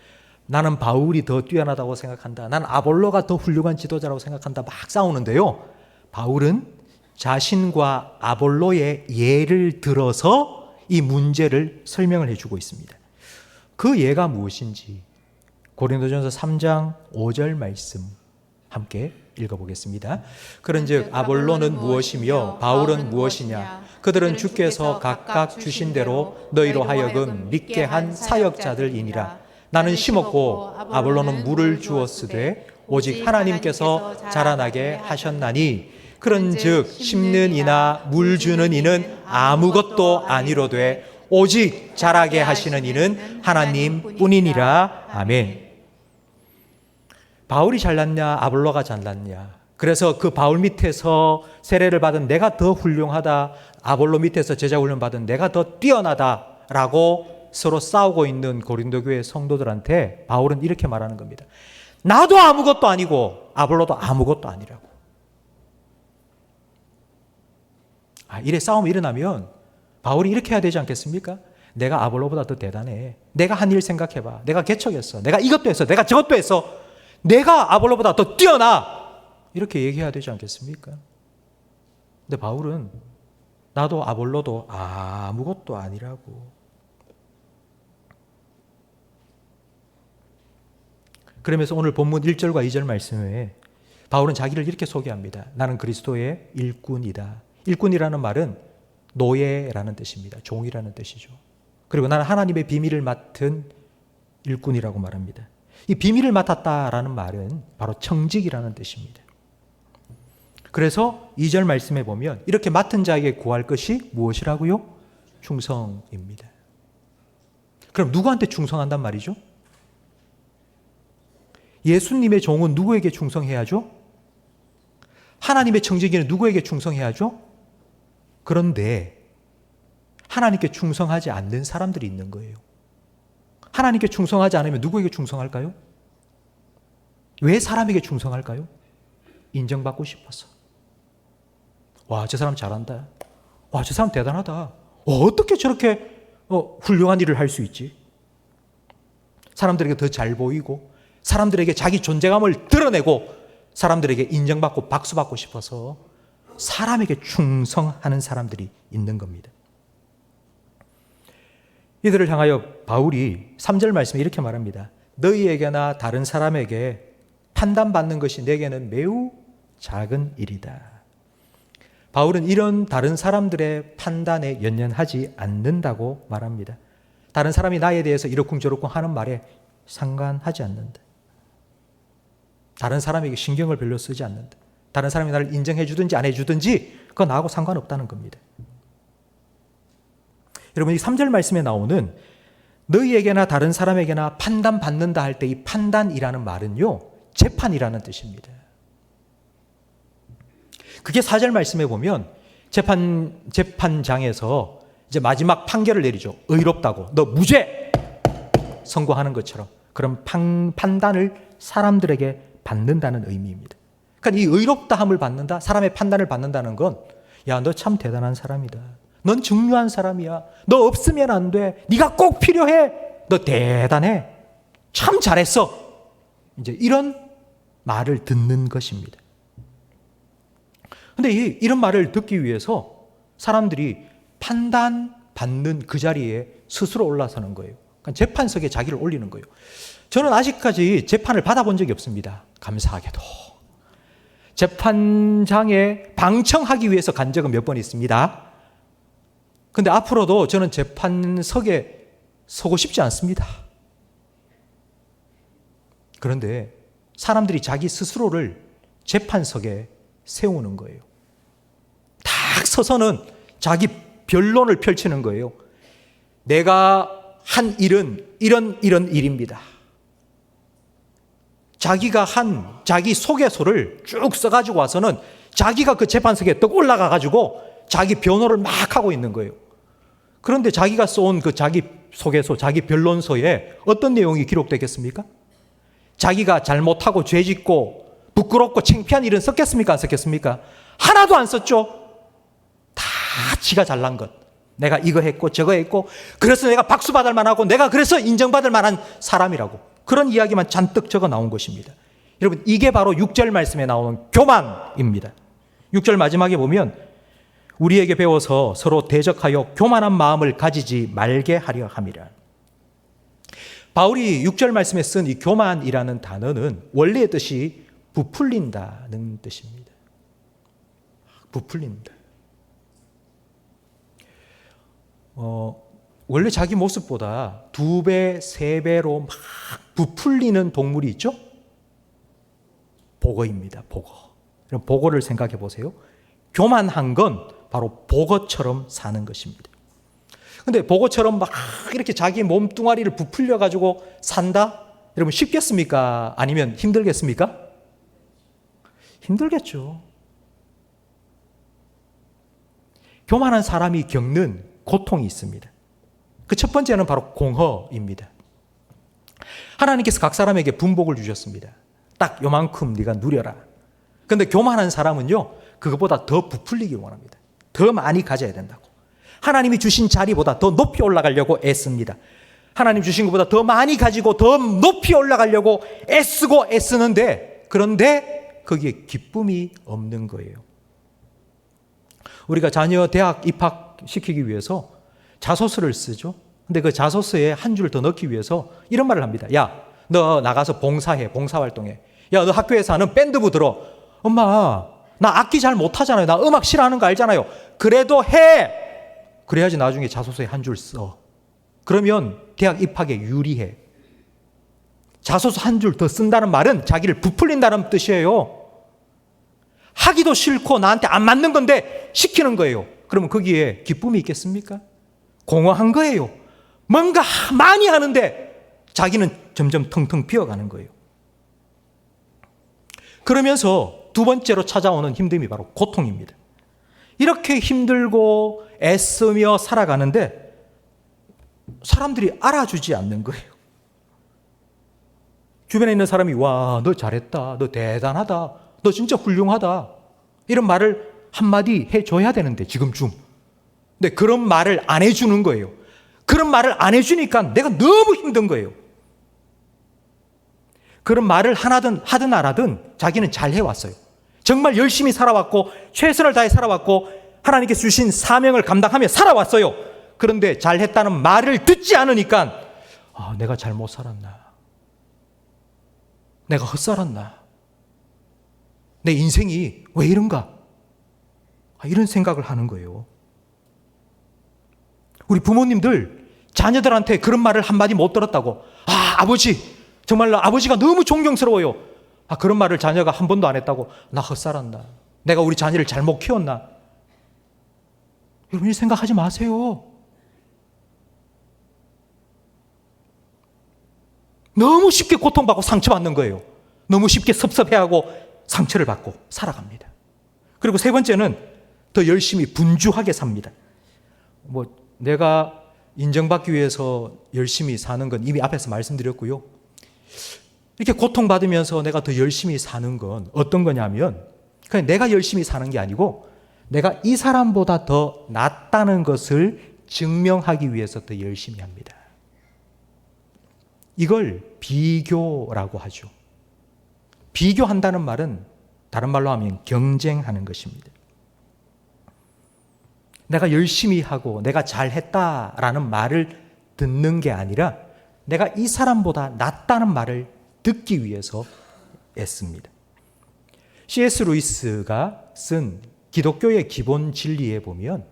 나는 바울이 더 뛰어나다고 생각한다, 나는 아볼로가 더 훌륭한 지도자라고 생각한다, 막 싸우는데요. 바울은 자신과 아볼로의 예를 들어서 이 문제를 설명을 해주고 있습니다. 그 예가 무엇인지 고린도전서 3장 5절 말씀 함께 읽어보겠습니다. 그런즉 아볼로는 무엇이며 바울은 무엇이냐? 그들은 주께서 각각 주신 대로 너희로 하여금 믿게 한 사역자들이니라. 나는 심었고 아볼로는 물을 주었으되 오직 하나님께서 자라나게 하셨나니 그런즉 심는 이나 물 주는 이는 아무것도 아니로되 오직 자라게 하시는 이는 하나님뿐이니라. 아멘. 바울이 잘났냐 아볼로가 잘났냐? 그래서 그 바울 밑에서 세례를 받은 내가 더 훌륭하다, 아볼로 밑에서 제자 훈련 받은 내가 더 뛰어나다라고 서로 싸우고 있는 고린도 교회 성도들한테 바울은 이렇게 말하는 겁니다. 나도 아무것도 아니고 아볼로도 아무것도 아니라고. 이래 싸움이 일어나면 바울이 이렇게 해야 되지 않겠습니까? 내가 아볼로보다 더 대단해. 내가 한 일 생각해봐. 내가 개척했어. 내가 이것도 했어. 내가 저것도 했어. 내가 아볼로보다 더 뛰어나. 이렇게 얘기해야 되지 않겠습니까? 근데 바울은 나도 아볼로도 아무것도 아니라고. 그러면서 오늘 본문 1절과 2절 말씀에 바울은 자기를 이렇게 소개합니다. 나는 그리스도의 일꾼이다. 일꾼이라는 말은 노예라는 뜻입니다. 종이라는 뜻이죠. 그리고 나는 하나님의 비밀을 맡은 일꾼이라고 말합니다. 이 비밀을 맡았다라는 말은 바로 청직이라는 뜻입니다. 그래서 2절 말씀에 보면 이렇게 맡은 자에게 구할 것이 무엇이라고요? 충성입니다. 그럼 누구한테 충성한단 말이죠? 예수님의 종은 누구에게 충성해야죠? 하나님의 청지기는 누구에게 충성해야죠? 그런데 하나님께 충성하지 않는 사람들이 있는 거예요. 하나님께 충성하지 않으면 누구에게 충성할까요? 왜 사람에게 충성할까요? 인정받고 싶어서. 와, 저 사람 잘한다. 와, 저 사람 대단하다. 어떻게 저렇게 훌륭한 일을 할 수 있지? 사람들에게 더 잘 보이고 사람들에게 자기 존재감을 드러내고 사람들에게 인정받고 박수받고 싶어서 사람에게 충성하는 사람들이 있는 겁니다. 이들을 향하여 바울이 3절 말씀에 이렇게 말합니다. 너희에게나 다른 사람에게 판단받는 것이 내게는 매우 작은 일이다. 바울은 이런 다른 사람들의 판단에 연연하지 않는다고 말합니다. 다른 사람이 나에 대해서 이러쿵저러쿵 하는 말에 상관하지 않는다. 다른 사람에게 신경을 별로 쓰지 않는다. 다른 사람이 나를 인정해 주든지 안 해주든지 그건 나하고 상관없다는 겁니다. 여러분, 이 3절 말씀에 나오는 너희에게나 다른 사람에게나 판단받는다 할 때 이 판단이라는 말은요, 재판이라는 뜻입니다. 그게 4절 말씀에 보면 재판장에서 이제 마지막 판결을 내리죠. 의롭다고. 너 무죄! 선고하는 것처럼. 그런 판단을 사람들에게 받는다는 의미입니다. 그러니까 이 의롭다함을 받는다, 사람의 판단을 받는다는 건 야, 너 참 대단한 사람이다. 넌 중요한 사람이야. 너 없으면 안 돼. 네가 꼭 필요해. 너 대단해. 참 잘했어. 이제 이런 말을 듣는 것입니다. 근데 이런 말을 듣기 위해서 사람들이 판단받는 그 자리에 스스로 올라서는 거예요. 그러니까 재판석에 자기를 올리는 거예요. 저는 아직까지 재판을 받아본 적이 없습니다. 감사하게도. 재판장에 방청하기 위해서 간 적은 몇 번 있습니다. 근데 앞으로도 저는 재판석에 서고 싶지 않습니다. 그런데 사람들이 자기 스스로를 재판석에 세우는 거예요. 딱 서서는 자기 변론을 펼치는 거예요. 내가 한 일은 이런 일입니다. 자기가 한 자기 소개서를 쭉 써가지고 와서는 자기가 그 재판석에 떡 올라가가지고 자기 변호를 막 하고 있는 거예요. 그런데 자기가 써온 그 자기 소개서, 자기 변론서에 어떤 내용이 기록되겠습니까? 자기가 잘못하고 죄짓고 부끄럽고 창피한 일은 썼겠습니까? 안 썼겠습니까? 하나도 안 썼죠. 다 지가 잘난 것. 내가 이거 했고 저거 했고 그래서 내가 박수 받을 만하고 내가 그래서 인정받을 만한 사람이라고. 그런 이야기만 잔뜩 적어 나온 것입니다. 여러분, 이게 바로 6절 말씀에 나오는 교만입니다. 6절 마지막에 보면 우리에게 배워서 서로 대적하여 교만한 마음을 가지지 말게 하려 함이라. 바울이 6절 말씀에 쓴 이 교만이라는 단어는 원래의 뜻이 부풀린다는 뜻입니다. 부풀린다. 원래 자기 모습보다 2배, 3배로 막 부풀리는 동물이 있죠? 복어입니다. 복어. 그럼 복어를 생각해 보세요. 교만한 건 바로 복어처럼 사는 것입니다. 근데 복어처럼 막 이렇게 자기 몸뚱아리를 부풀려 가지고 산다? 여러분 쉽겠습니까? 아니면 힘들겠습니까? 힘들겠죠. 교만한 사람이 겪는 고통이 있습니다. 그 첫 번째는 바로 공허입니다. 하나님께서 각 사람에게 분복을 주셨습니다. 딱 요만큼 네가 누려라. 그런데 교만한 사람은요, 그것보다 더 부풀리기 원합니다. 더 많이 가져야 된다고. 하나님이 주신 자리보다 더 높이 올라가려고 애씁니다. 하나님 주신 것보다 더 많이 가지고 더 높이 올라가려고 애쓰고 애쓰는데, 그런데 거기에 기쁨이 없는 거예요. 우리가 자녀 대학 입학시키기 위해서 자소서를 쓰죠. 근데 그 자소서에 한 줄 더 넣기 위해서 이런 말을 합니다. 야, 너 나가서 봉사해, 봉사활동해. 야, 너 학교에서 하는 밴드부 들어. 엄마, 나 악기 잘 못하잖아요. 나 음악 싫어하는 거 알잖아요. 그래도 해. 그래야지 나중에 자소서에 한 줄 써. 그러면 대학 입학에 유리해. 자소서 한 줄 더 쓴다는 말은 자기를 부풀린다는 뜻이에요. 하기도 싫고 나한테 안 맞는 건데 시키는 거예요. 그러면 거기에 기쁨이 있겠습니까? 공허한 거예요. 뭔가 많이 하는데 자기는 점점 텅텅 비어가는 거예요. 그러면서 두 번째로 찾아오는 힘듦이 바로 고통입니다. 이렇게 힘들고 애쓰며 살아가는데 사람들이 알아주지 않는 거예요. 주변에 있는 사람이 와, 너 잘했다, 너 대단하다, 너 진짜 훌륭하다, 이런 말을 한마디 해줘야 되는데 지금쯤. 근데 그런 말을 안 해주는 거예요. 그런 말을 안 해주니까 내가 너무 힘든 거예요. 그런 말을 하든 안 하든 자기는 잘 해왔어요. 정말 열심히 살아왔고 최선을 다해 살아왔고 하나님께서 주신 사명을 감당하며 살아왔어요. 그런데 잘했다는 말을 듣지 않으니까 내가 잘못 살았나, 내가 헛살았나, 내 인생이 왜 이런가, 이런 생각을 하는 거예요. 우리 부모님들 자녀들한테 그런 말을 한마디 못 들었다고, 아버지 정말로 아버지가 너무 존경스러워요, 그런 말을 자녀가 한 번도 안 했다고, 나 헛살았나, 내가 우리 자녀를 잘못 키웠나. 여러분, 이 생각하지 마세요. 너무 쉽게 고통받고 상처받는 거예요. 너무 쉽게 섭섭해하고 상처를 받고 살아갑니다. 그리고 세 번째는 더 열심히 분주하게 삽니다. 내가 인정받기 위해서 열심히 사는 건 이미 앞에서 말씀드렸고요. 이렇게 고통받으면서 내가 더 열심히 사는 건 어떤 거냐면, 그냥 내가 열심히 사는 게 아니고 내가 이 사람보다 더 낫다는 것을 증명하기 위해서 더 열심히 합니다. 이걸 비교라고 하죠. 비교한다는 말은 다른 말로 하면 경쟁하는 것입니다. 내가 열심히 하고 내가 잘했다라는 말을 듣는 게 아니라 내가 이 사람보다 낫다는 말을 듣기 위해서 애씁니다. C.S. 루이스가 쓴 기독교의 기본 진리에 보면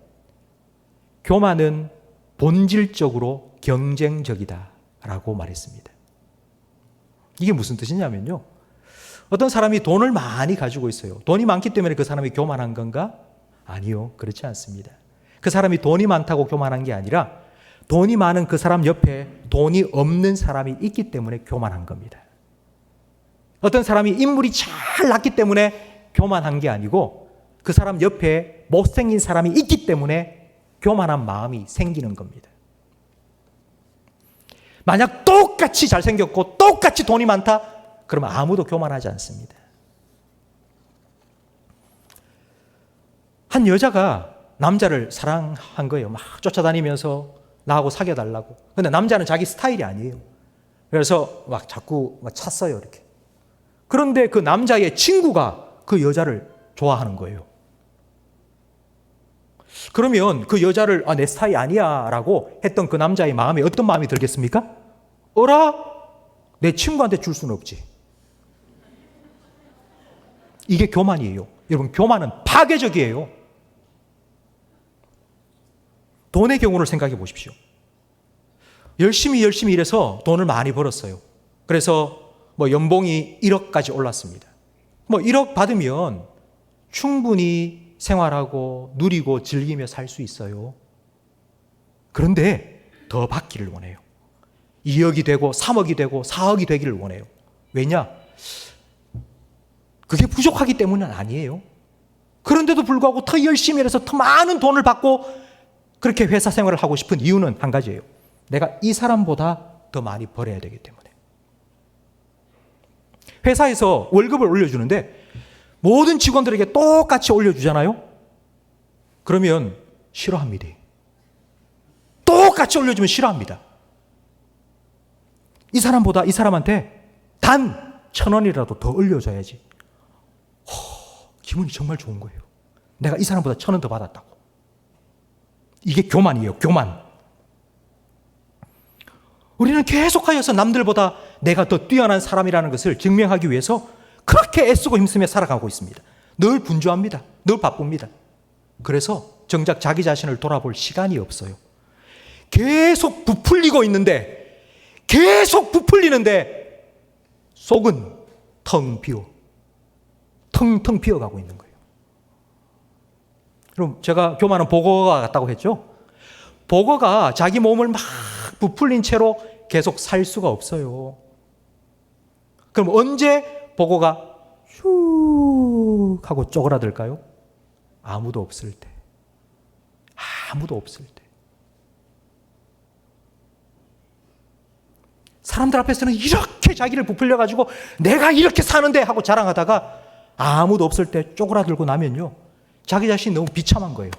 교만은 본질적으로 경쟁적이다라고 말했습니다. 이게 무슨 뜻이냐면요, 어떤 사람이 돈을 많이 가지고 있어요. 돈이 많기 때문에 그 사람이 교만한 건가? 아니요, 그렇지 않습니다. 그 사람이 돈이 많다고 교만한 게 아니라 돈이 많은 그 사람 옆에 돈이 없는 사람이 있기 때문에 교만한 겁니다. 어떤 사람이 인물이 잘 났기 때문에 교만한 게 아니고 그 사람 옆에 못생긴 사람이 있기 때문에 교만한 마음이 생기는 겁니다. 만약 똑같이 잘생겼고 똑같이 돈이 많다? 그러면 아무도 교만하지 않습니다. 한 여자가 남자를 사랑한 거예요. 막 쫓아다니면서 나하고 사귀어달라고. 근데 남자는 자기 스타일이 아니에요. 그래서 막 자꾸 찼어요, 이렇게. 그런데 그 남자의 친구가 그 여자를 좋아하는 거예요. 그러면 그 여자를 내 스타일이 아니야 라고 했던 그 남자의 마음에 어떤 마음이 들겠습니까? 어라? 내 친구한테 줄 수는 없지. 이게 교만이에요. 여러분, 교만은 파괴적이에요. 돈의 경우를 생각해 보십시오. 열심히 일해서 돈을 많이 벌었어요. 그래서 연봉이 1억까지 올랐습니다. 1억 받으면 충분히 생활하고 누리고 즐기며 살 수 있어요. 그런데 더 받기를 원해요. 2억이 되고 3억이 되고 4억이 되기를 원해요. 왜냐? 그게 부족하기 때문은 아니에요. 그런데도 불구하고 더 열심히 일해서 더 많은 돈을 받고 그렇게 회사 생활을 하고 싶은 이유는 한 가지예요. 내가 이 사람보다 더 많이 벌어야 되기 때문에. 회사에서 월급을 올려주는데 모든 직원들에게 똑같이 올려주잖아요. 그러면 싫어합니다. 똑같이 올려주면 싫어합니다. 이 사람보다 이 사람한테 단 1,000원이라도 더 올려줘야지. 기분이 정말 좋은 거예요. 내가 이 사람보다 1,000원 더 받았다고. 이게 교만이에요. 교만. 우리는 계속하여서 남들보다 내가 더 뛰어난 사람이라는 것을 증명하기 위해서 그렇게 애쓰고 힘쓰며 살아가고 있습니다. 늘 분주합니다. 늘 바쁩니다. 그래서 정작 자기 자신을 돌아볼 시간이 없어요. 계속 부풀리고 있는데, 계속 부풀리는데 속은 텅 비어, 텅텅 비어가고 있는 거예요. 그럼 제가 교만은 보거가 같다고 했죠? 보거가 자기 몸을 막 부풀린 채로 계속 살 수가 없어요. 그럼 언제 보거가 슉 하고 쪼그라들까요? 아무도 없을 때. 아무도 없을 때. 사람들 앞에서는 이렇게 자기를 부풀려가지고 내가 이렇게 사는데 하고 자랑하다가 아무도 없을 때 쪼그라들고 나면요, 자기 자신이 너무 비참한 거예요.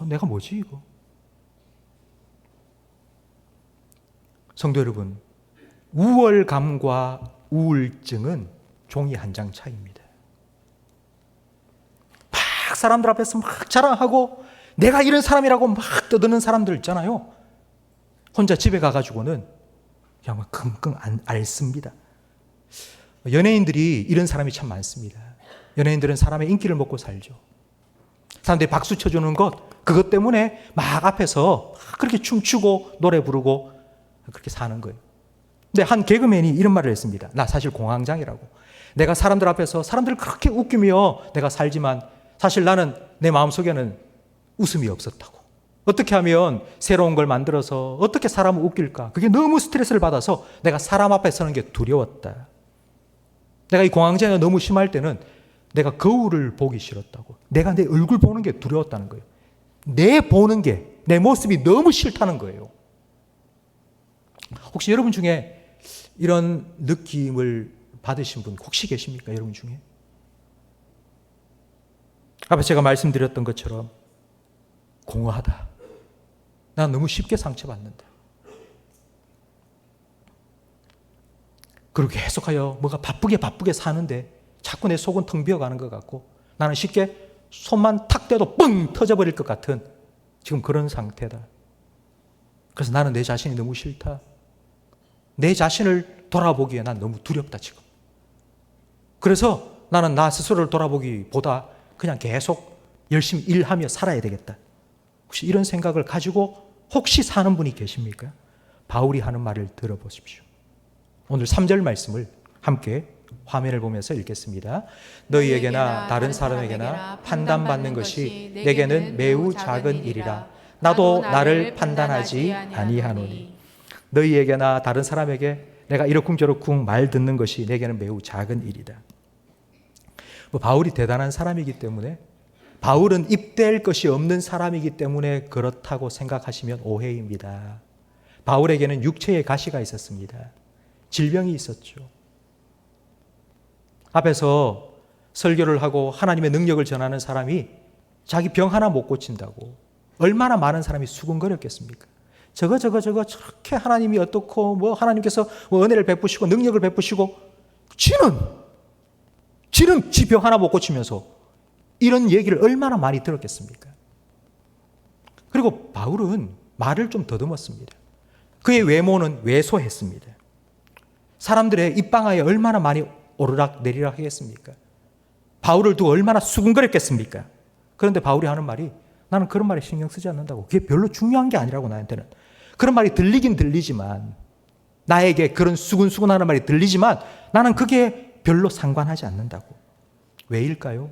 내가 뭐지 이거? 성도 여러분, 우월감과 우울증은 종이 한 장 차이입니다. 막 사람들 앞에서 막 자랑하고 내가 이런 사람이라고 막 떠드는 사람들 있잖아요. 혼자 집에 가가지고는 그냥 막 끙끙 앓습니다. 연예인들이 이런 사람이 참 많습니다. 연예인들은 사람의 인기를 먹고 살죠. 사람들이 박수 쳐주는 것, 그것 때문에 막 앞에서 막 그렇게 춤추고 노래 부르고 그렇게 사는 거예요. 근데 한 개그맨이 이런 말을 했습니다. 나 사실 공황장애라고. 내가 사람들 앞에서 사람들을 그렇게 웃기며 내가 살지만 사실 나는 내 마음속에는 웃음이 없었다고. 어떻게 하면 새로운 걸 만들어서 어떻게 사람을 웃길까? 그게 너무 스트레스를 받아서 내가 사람 앞에 서는 게 두려웠다. 내가 이 공황장애가 너무 심할 때는 내가 거울을 보기 싫었다고. 내가 내 얼굴 보는 게 두려웠다는 거예요. 내 보는 게, 내 모습이 너무 싫다는 거예요. 혹시 여러분 중에 이런 느낌을 받으신 분 혹시 계십니까? 여러분 중에? 앞에 제가 말씀드렸던 것처럼 공허하다. 난 너무 쉽게 상처받는다. 그리고 계속하여 뭐가 바쁘게 사는데 자꾸 내 속은 텅 비어가는 것 같고 나는 쉽게 손만 탁 떼도 뻥 터져버릴 것 같은 지금 그런 상태다. 그래서 나는 내 자신이 너무 싫다. 내 자신을 돌아보기에 난 너무 두렵다 지금. 그래서 나는 나 스스로를 돌아보기보다 그냥 계속 열심히 일하며 살아야 되겠다. 혹시 이런 생각을 가지고 혹시 사는 분이 계십니까? 바울이 하는 말을 들어보십시오. 오늘 3절 말씀을 함께 화면을 보면서 읽겠습니다. 너희에게나 다른 사람에게나 판단받는 것이 내게는 매우 작은 일이라. 나도 나를 판단하지 아니하노니. 너희에게나 다른 사람에게 내가 이러쿵저러쿵 말 듣는 것이 내게는 매우 작은 일이다. 바울이 대단한 사람이기 때문에, 바울은 입댈 것이 없는 사람이기 때문에 그렇다고 생각하시면 오해입니다. 바울에게는 육체의 가시가 있었습니다. 질병이 있었죠. 앞에서 설교를 하고 하나님의 능력을 전하는 사람이 자기 병 하나 못 고친다고 얼마나 많은 사람이 수군거렸겠습니까? 저거 저렇게 하나님이 어떻고 뭐 하나님께서 뭐 은혜를 베푸시고 능력을 베푸시고 지는 지 병 하나 못 고치면서 이런 얘기를 얼마나 많이 들었겠습니까? 그리고 바울은 말을 좀 더듬었습니다. 그의 외모는 왜소했습니다. 사람들의 입방아에 얼마나 많이 오르락 내리락 하겠습니까? 바울을 두고 얼마나 수군거렸겠습니까? 그런데 바울이 하는 말이 나는 그런 말에 신경 쓰지 않는다고. 그게 별로 중요한 게 아니라고 나한테는. 그런 말이 들리긴 들리지만 나에게 그런 수군수군하는 말이 들리지만 나는 그게 별로 상관하지 않는다고. 왜일까요?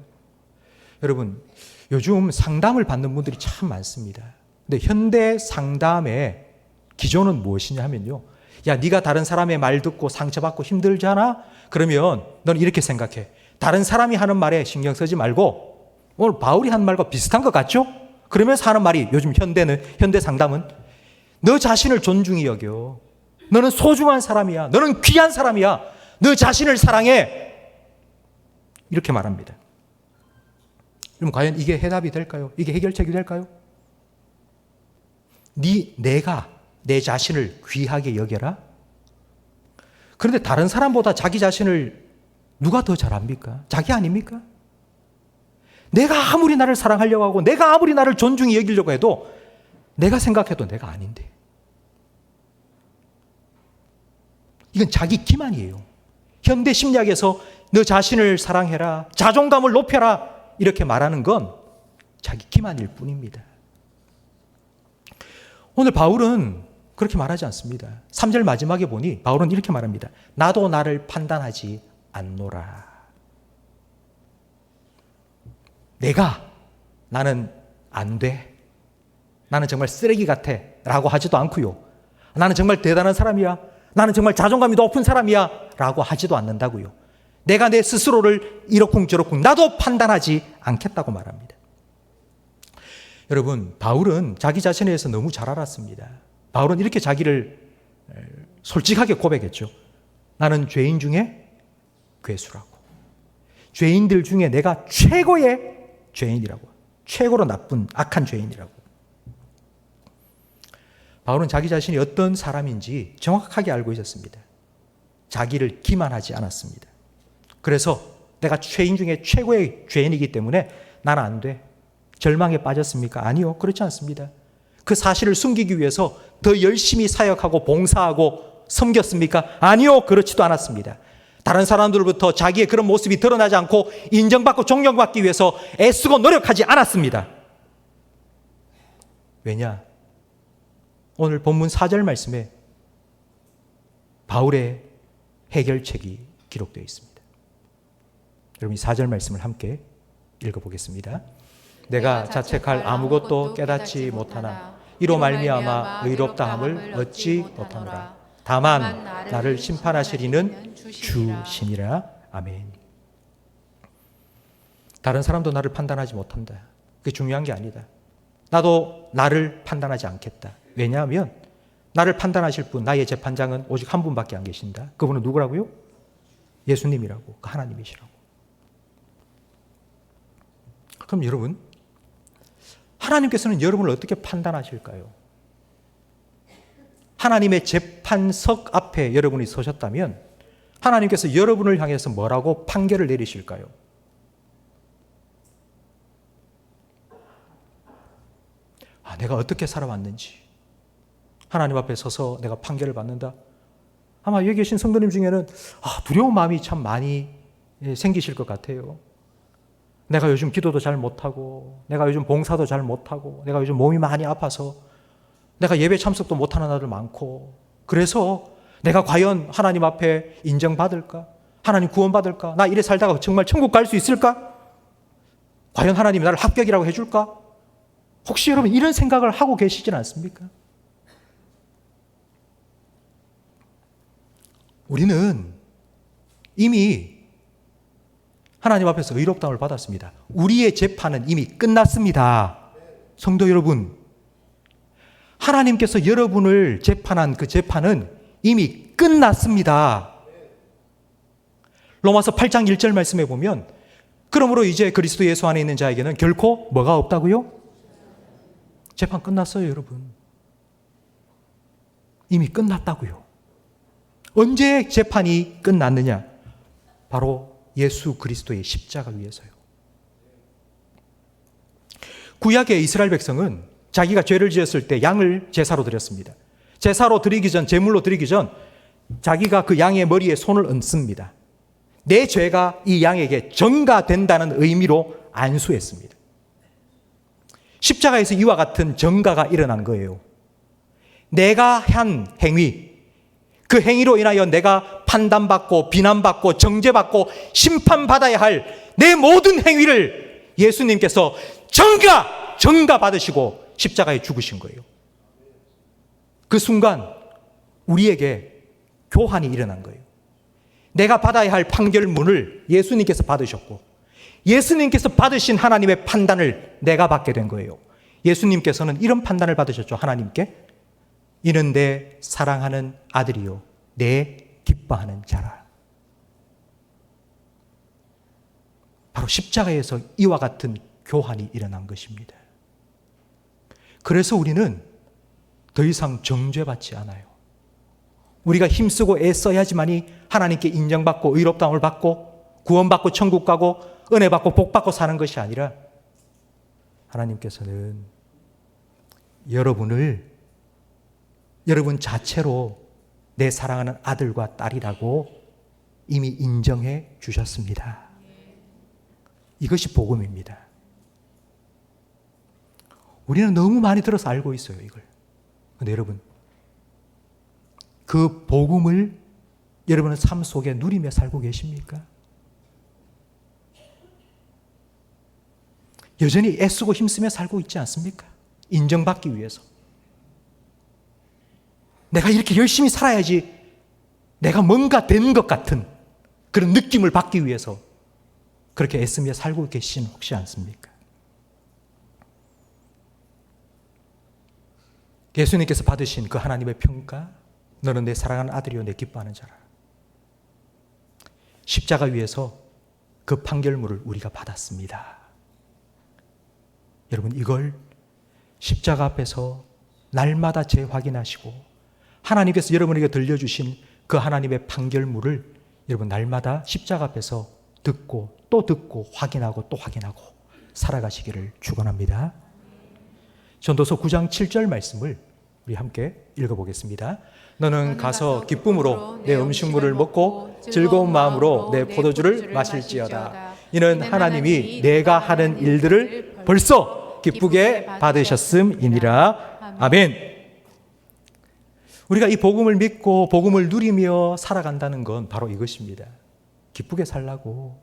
여러분 요즘 상담을 받는 분들이 참 많습니다. 근데 현대 상담의 기조는 무엇이냐 하면요. 야, 네가 다른 사람의 말 듣고 상처받고 힘들잖아? 그러면 너는 이렇게 생각해. 다른 사람이 하는 말에 신경 쓰지 말고 오늘 바울이 한 말과 비슷한 것 같죠? 그러면서 하는 말이 요즘 현대 상담은 너 자신을 존중히 여겨. 너는 소중한 사람이야. 너는 귀한 사람이야. 너 자신을 사랑해. 이렇게 말합니다. 그럼 과연 이게 해답이 될까요? 이게 해결책이 될까요? 내가 내 자신을 귀하게 여겨라? 그런데 다른 사람보다 자기 자신을 누가 더 잘합니까? 자기 아닙니까? 내가 아무리 나를 사랑하려고 하고 내가 아무리 나를 존중히 여기려고 해도 내가 생각해도 내가 아닌데. 이건 자기 기만이에요. 현대 심리학에서 너 자신을 사랑해라, 자존감을 높여라 이렇게 말하는 건 자기 기만일 뿐입니다. 오늘 바울은 그렇게 말하지 않습니다. 3절 마지막에 보니 바울은 이렇게 말합니다. 나도 나를 판단하지 않노라. 나는 안 돼. 나는 정말 쓰레기 같아 라고 하지도 않고요. 나는 정말 대단한 사람이야. 나는 정말 자존감이 높은 사람이야 라고 하지도 않는다고요. 내가 내 스스로를 이러쿵저러쿵 나도 판단하지 않겠다고 말합니다. 여러분, 바울은 자기 자신에 대해서 너무 잘 알았습니다. 바울은 이렇게 자기를 솔직하게 고백했죠. 나는 죄인 중에 괴수라고. 죄인들 중에 내가 최고의 죄인이라고. 최고로 나쁜 악한 죄인이라고. 바울은 자기 자신이 어떤 사람인지 정확하게 알고 있었습니다. 자기를 기만하지 않았습니다. 그래서 내가 죄인 중에 최고의 죄인이기 때문에 나는 안 돼. 절망에 빠졌습니까? 아니요. 그렇지 않습니다. 그 사실을 숨기기 위해서 더 열심히 사역하고 봉사하고 섬겼습니까? 아니요. 그렇지도 않았습니다. 다른 사람들로부터 자기의 그런 모습이 드러나지 않고 인정받고 존경받기 위해서 애쓰고 노력하지 않았습니다. 왜냐? 오늘 본문 4절 말씀에 바울의 해결책이 기록되어 있습니다. 여러분 이 4절 말씀을 함께 읽어보겠습니다. 내가 자책할 아무것도 깨닫지 못하나 이로 말미암아 의롭다함을 얻지 못하노라. 다만 나를 심판하시리는 주시니라. 아멘. 다른 사람도 나를 판단하지 못한다. 그게 중요한 게 아니다. 나도 나를 판단하지 않겠다. 왜냐하면 나를 판단하실 분, 나의 재판장은 오직 한 분밖에 안 계신다. 그분은 누구라고요? 예수님이라고, 그 하나님이시라고. 그럼 여러분, 하나님께서는 여러분을 어떻게 판단하실까요? 하나님의 재판석 앞에 여러분이 서셨다면 하나님께서 여러분을 향해서 뭐라고 판결을 내리실까요? 내가 어떻게 살아왔는지 하나님 앞에 서서 내가 판결을 받는다. 아마 여기 계신 성도님 중에는 두려운 마음이 참 많이 생기실 것 같아요. 내가 요즘 기도도 잘 못하고, 내가 요즘 봉사도 잘 못하고, 내가 요즘 몸이 많이 아파서, 내가 예배 참석도 못하는 날도 많고, 그래서 내가 과연 하나님 앞에 인정받을까? 하나님 구원받을까? 나 이래 살다가 정말 천국 갈 수 있을까? 과연 하나님이 나를 합격이라고 해줄까? 혹시 여러분 이런 생각을 하고 계시진 않습니까? 우리는 이미 하나님 앞에서 의롭다함을 받았습니다. 우리의 재판은 이미 끝났습니다. 성도 여러분, 하나님께서 여러분을 재판한 그 재판은 이미 끝났습니다. 로마서 8장 1절 말씀에 보면 그러므로 이제 그리스도 예수 안에 있는 자에게는 결코 뭐가 없다고요? 재판 끝났어요, 여러분. 이미 끝났다고요. 언제 재판이 끝났느냐? 바로 예수 그리스도의 십자가 위에서요. 구약의 이스라엘 백성은 자기가 죄를 지었을 때 양을 제사로 드렸습니다. 제사로 드리기 전, 제물로 드리기 전 자기가 그 양의 머리에 손을 얹습니다. 내 죄가 이 양에게 전가된다는 의미로 안수했습니다. 십자가에서 이와 같은 전가가 일어난 거예요. 내가 한 행위, 그 행위로 인하여 내가 판단받고 비난받고 정죄받고 심판받아야 할 내 모든 행위를 예수님께서 전가 받으시고 십자가에 죽으신 거예요. 그 순간 우리에게 교환이 일어난 거예요. 내가 받아야 할 판결문을 예수님께서 받으셨고 예수님께서 받으신 하나님의 판단을 내가 받게 된 거예요. 예수님께서는 이런 판단을 받으셨죠. 하나님께 이는 내 사랑하는 아들이요 내 기뻐하는 자라. 바로 십자가에서 이와 같은 교환이 일어난 것입니다. 그래서 우리는 더 이상 정죄받지 않아요. 우리가 힘쓰고 애써야지만이 하나님께 인정받고 의롭다함을 받고 구원받고 천국 가고 은혜 받고 복 받고 사는 것이 아니라 하나님께서는 여러분 자체로 내 사랑하는 아들과 딸이라고 이미 인정해 주셨습니다. 이것이 복음입니다. 우리는 너무 많이 들어서 알고 있어요, 이걸. 그런데 여러분, 그 복음을 여러분은 삶 속에 누리며 살고 계십니까? 여전히 애쓰고 힘쓰며 살고 있지 않습니까? 인정받기 위해서. 내가 이렇게 열심히 살아야지 내가 뭔가 된 것 같은 그런 느낌을 받기 위해서 그렇게 애쓰며 살고 계신 혹시 않습니까? 예수님께서 받으신 그 하나님의 평가, 너는 내 사랑하는 아들이요 내 기뻐하는 자라. 십자가 위에서 그 판결문을 우리가 받았습니다. 여러분, 이걸 십자가 앞에서 날마다 재확인하시고 하나님께서 여러분에게 들려주신 그 하나님의 판결문을 여러분 날마다 십자가 앞에서 듣고 또 듣고 확인하고 또 확인하고 살아가시기를 축원합니다. 전도서 9장 7절 말씀을 우리 함께 읽어보겠습니다. 너는 가서 기쁨으로 내 음식물을 먹고 즐거운 마음으로 내 포도주를 마실지어다. 이는 하나님이 내가 하는 일들을 벌써 기쁘게 받으셨음이니라. 아멘. 우리가 이 복음을 믿고 복음을 누리며 살아간다는 건 바로 이것입니다. 기쁘게 살라고,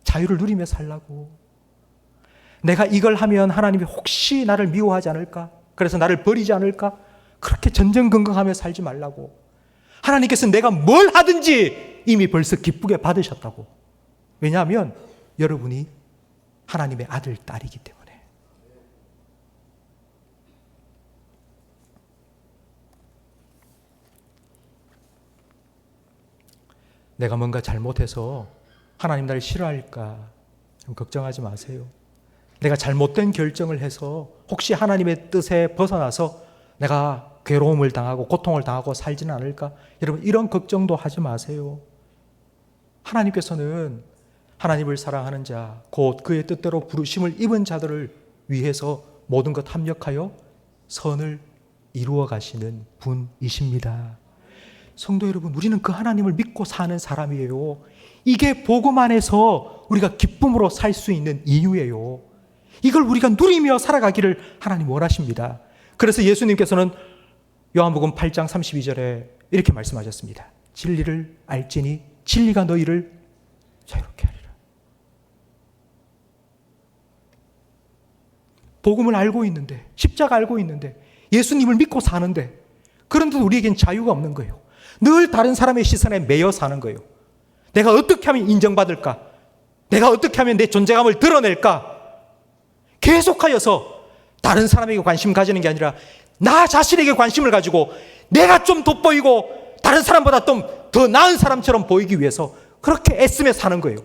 자유를 누리며 살라고. 내가 이걸 하면 하나님이 혹시 나를 미워하지 않을까? 그래서 나를 버리지 않을까? 그렇게 전전긍긍하며 살지 말라고. 하나님께서 내가 뭘 하든지 이미 벌써 기쁘게 받으셨다고. 왜냐하면 여러분이 하나님의 아들, 딸이기 때문에. 내가 뭔가 잘못해서 하나님 나를 싫어할까 걱정하지 마세요. 내가 잘못된 결정을 해서 혹시 하나님의 뜻에 벗어나서 내가 괴로움을 당하고 고통을 당하고 살지는 않을까? 여러분, 이런 걱정도 하지 마세요. 하나님께서는 하나님을 사랑하는 자, 곧 그의 뜻대로 부르심을 입은 자들을 위해서 모든 것 합력하여 선을 이루어 가시는 분이십니다. 성도 여러분, 우리는 그 하나님을 믿고 사는 사람이에요. 이게 복음 안에서 우리가 기쁨으로 살 수 있는 이유예요. 이걸 우리가 누리며 살아가기를 하나님 원하십니다. 그래서 예수님께서는 요한복음 8장 32절에 이렇게 말씀하셨습니다. 진리를 알지니 진리가 너희를 자유롭게 하리라. 복음을 알고 있는데, 십자가 알고 있는데, 예수님을 믿고 사는데, 그런데도 우리에겐 자유가 없는 거예요. 늘 다른 사람의 시선에 매여 사는 거예요. 내가 어떻게 하면 인정받을까? 내가 어떻게 하면 내 존재감을 드러낼까? 계속하여서 다른 사람에게 관심 가지는 게 아니라 나 자신에게 관심을 가지고 내가 좀 돋보이고 다른 사람보다 좀 더 나은 사람처럼 보이기 위해서 그렇게 애쓰며 사는 거예요.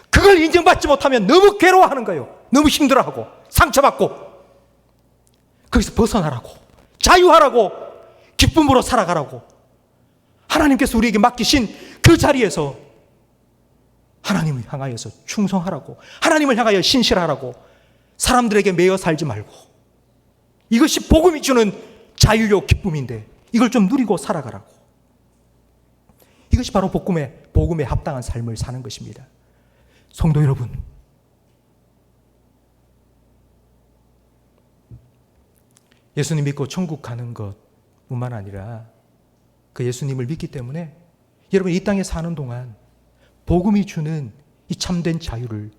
그걸 인정받지 못하면 너무 괴로워하는 거예요. 너무 힘들어하고 상처받고. 거기서 벗어나라고, 자유하라고, 기쁨으로 살아가라고. 하나님께서 우리에게 맡기신 그 자리에서 하나님을 향하여서 충성하라고, 하나님을 향하여 신실하라고, 사람들에게 매여 살지 말고. 이것이 복음이 주는 자유요 기쁨인데 이걸 좀 누리고 살아가라고. 이것이 바로 복음에 합당한 삶을 사는 것입니다. 성도 여러분, 예수님 믿고 천국 가는 것뿐만 아니라 그 예수님을 믿기 때문에 여러분 이 땅에 사는 동안 복음이 주는 이 참된 자유를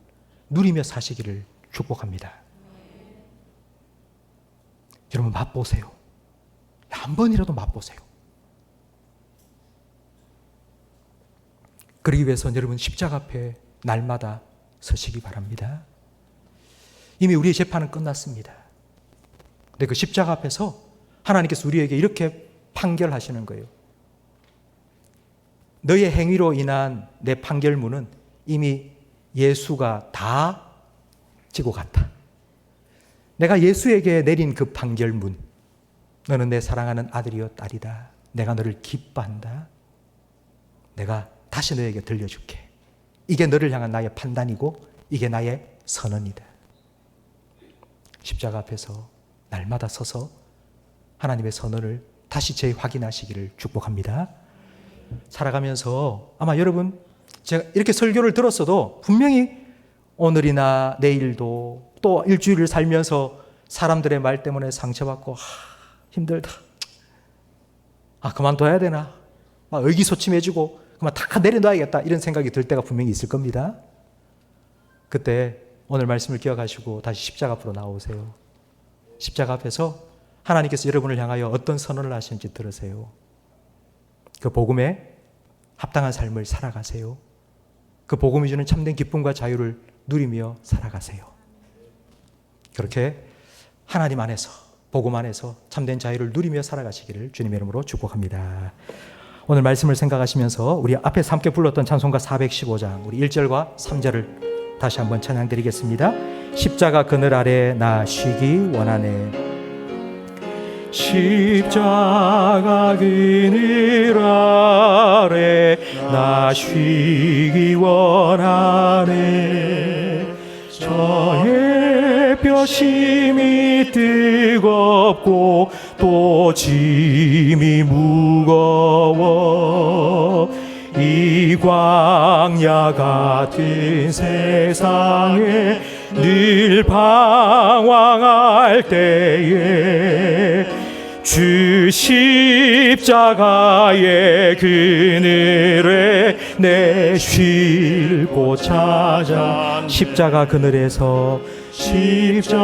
누리며 사시기를 축복합니다. 여러분 맛보세요. 한 번이라도 맛보세요. 그러기 위해서는 여러분 십자가 앞에 날마다 서시기 바랍니다. 이미 우리의 재판은 끝났습니다. 근데 그 십자가 앞에서 하나님께서 우리에게 이렇게 판결하시는 거예요. 너의 행위로 인한 내 판결문은 이미 예수가 다 지고 갔다. 내가 예수에게 내린 그 판결문, 너는 내 사랑하는 아들이요 딸이다. 내가 너를 기뻐한다. 내가 다시 너에게 들려줄게. 이게 너를 향한 나의 판단이고 이게 나의 선언이다. 십자가 앞에서 날마다 서서 하나님의 선언을 다시 재확인하시기를 축복합니다. 살아가면서 아마 여러분 제가 이렇게 설교를 들었어도 분명히 오늘이나 내일도 또 일주일을 살면서 사람들의 말 때문에 상처받고 힘들다. 그만둬야 되나? 의기소침해지고 그만 다 내려놔야겠다 이런 생각이 들 때가 분명히 있을 겁니다. 그때 오늘 말씀을 기억하시고 다시 십자가 앞으로 나오세요. 십자가 앞에서 하나님께서 여러분을 향하여 어떤 선언을 하시는지 들으세요. 그 복음에 합당한 삶을 살아가세요. 그 복음이 주는 참된 기쁨과 자유를 누리며 살아가세요. 그렇게 하나님 안에서 복음 안에서 참된 자유를 누리며 살아가시기를 주님의 이름으로 축복합니다. 오늘 말씀을 생각하시면서 우리 앞에서 함께 불렀던 찬송가 415장 우리 1절과 3절을 다시 한번 찬양 드리겠습니다. 십자가 그늘 아래 나 쉬기 원하네. 십자가 그늘 아래 나 쉬기 원하네. 저 햇볕이 뜨겁고 또 짐이 무거워 이 광야 같은 세상에 늘 방황할 때에 주 십자가의 그늘에 내 쉴 곳 찾아. 십자가 그늘에서 십자가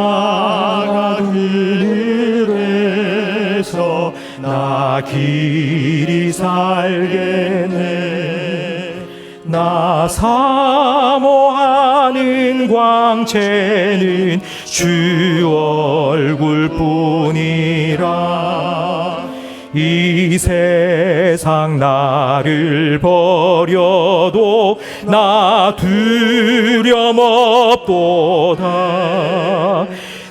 그늘에서 나 길이 살겠네. 나 사모하는 광채는 주 얼굴뿐이라. 이 세상 나를 버려도 나 두려움 없도다.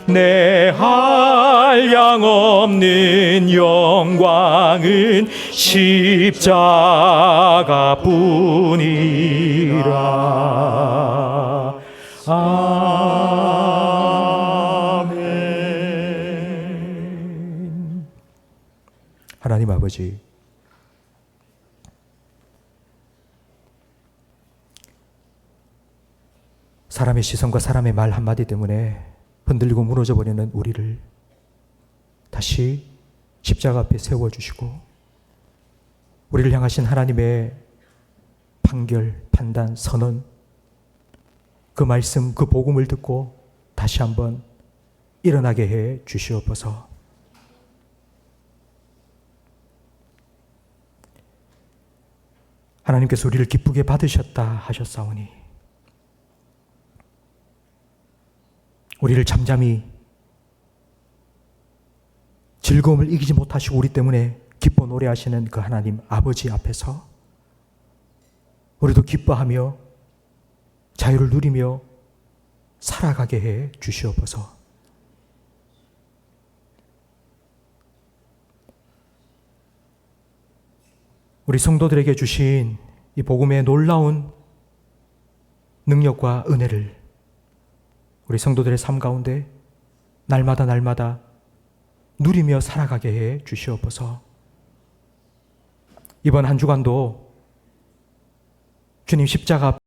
내 한량 없는 영광은 십자가뿐이라. 아멘. 하나님 아버지, 사람의 시선과 사람의 말 한마디 때문에 흔들리고 무너져 버리는 우리를 다시 십자가 앞에 세워주시고 우리를 향하신 하나님의 판결, 판단, 선언, 그 말씀, 그 복음을 듣고 다시 한번 일어나게 해 주시옵소서. 하나님께서 우리를 기쁘게 받으셨다 하셨사오니 우리를 잠잠히 즐거움을 이기지 못하시고 우리 때문에 기뻐 노래하시는 그 하나님 아버지 앞에서 우리도 기뻐하며 자유를 누리며 살아가게 해 주시옵소서. 우리 성도들에게 주신 이 복음의 놀라운 능력과 은혜를 우리 성도들의 삶 가운데 날마다 누리며 살아가게 해 주시옵소서. 이번 한 주간도 주님 십자가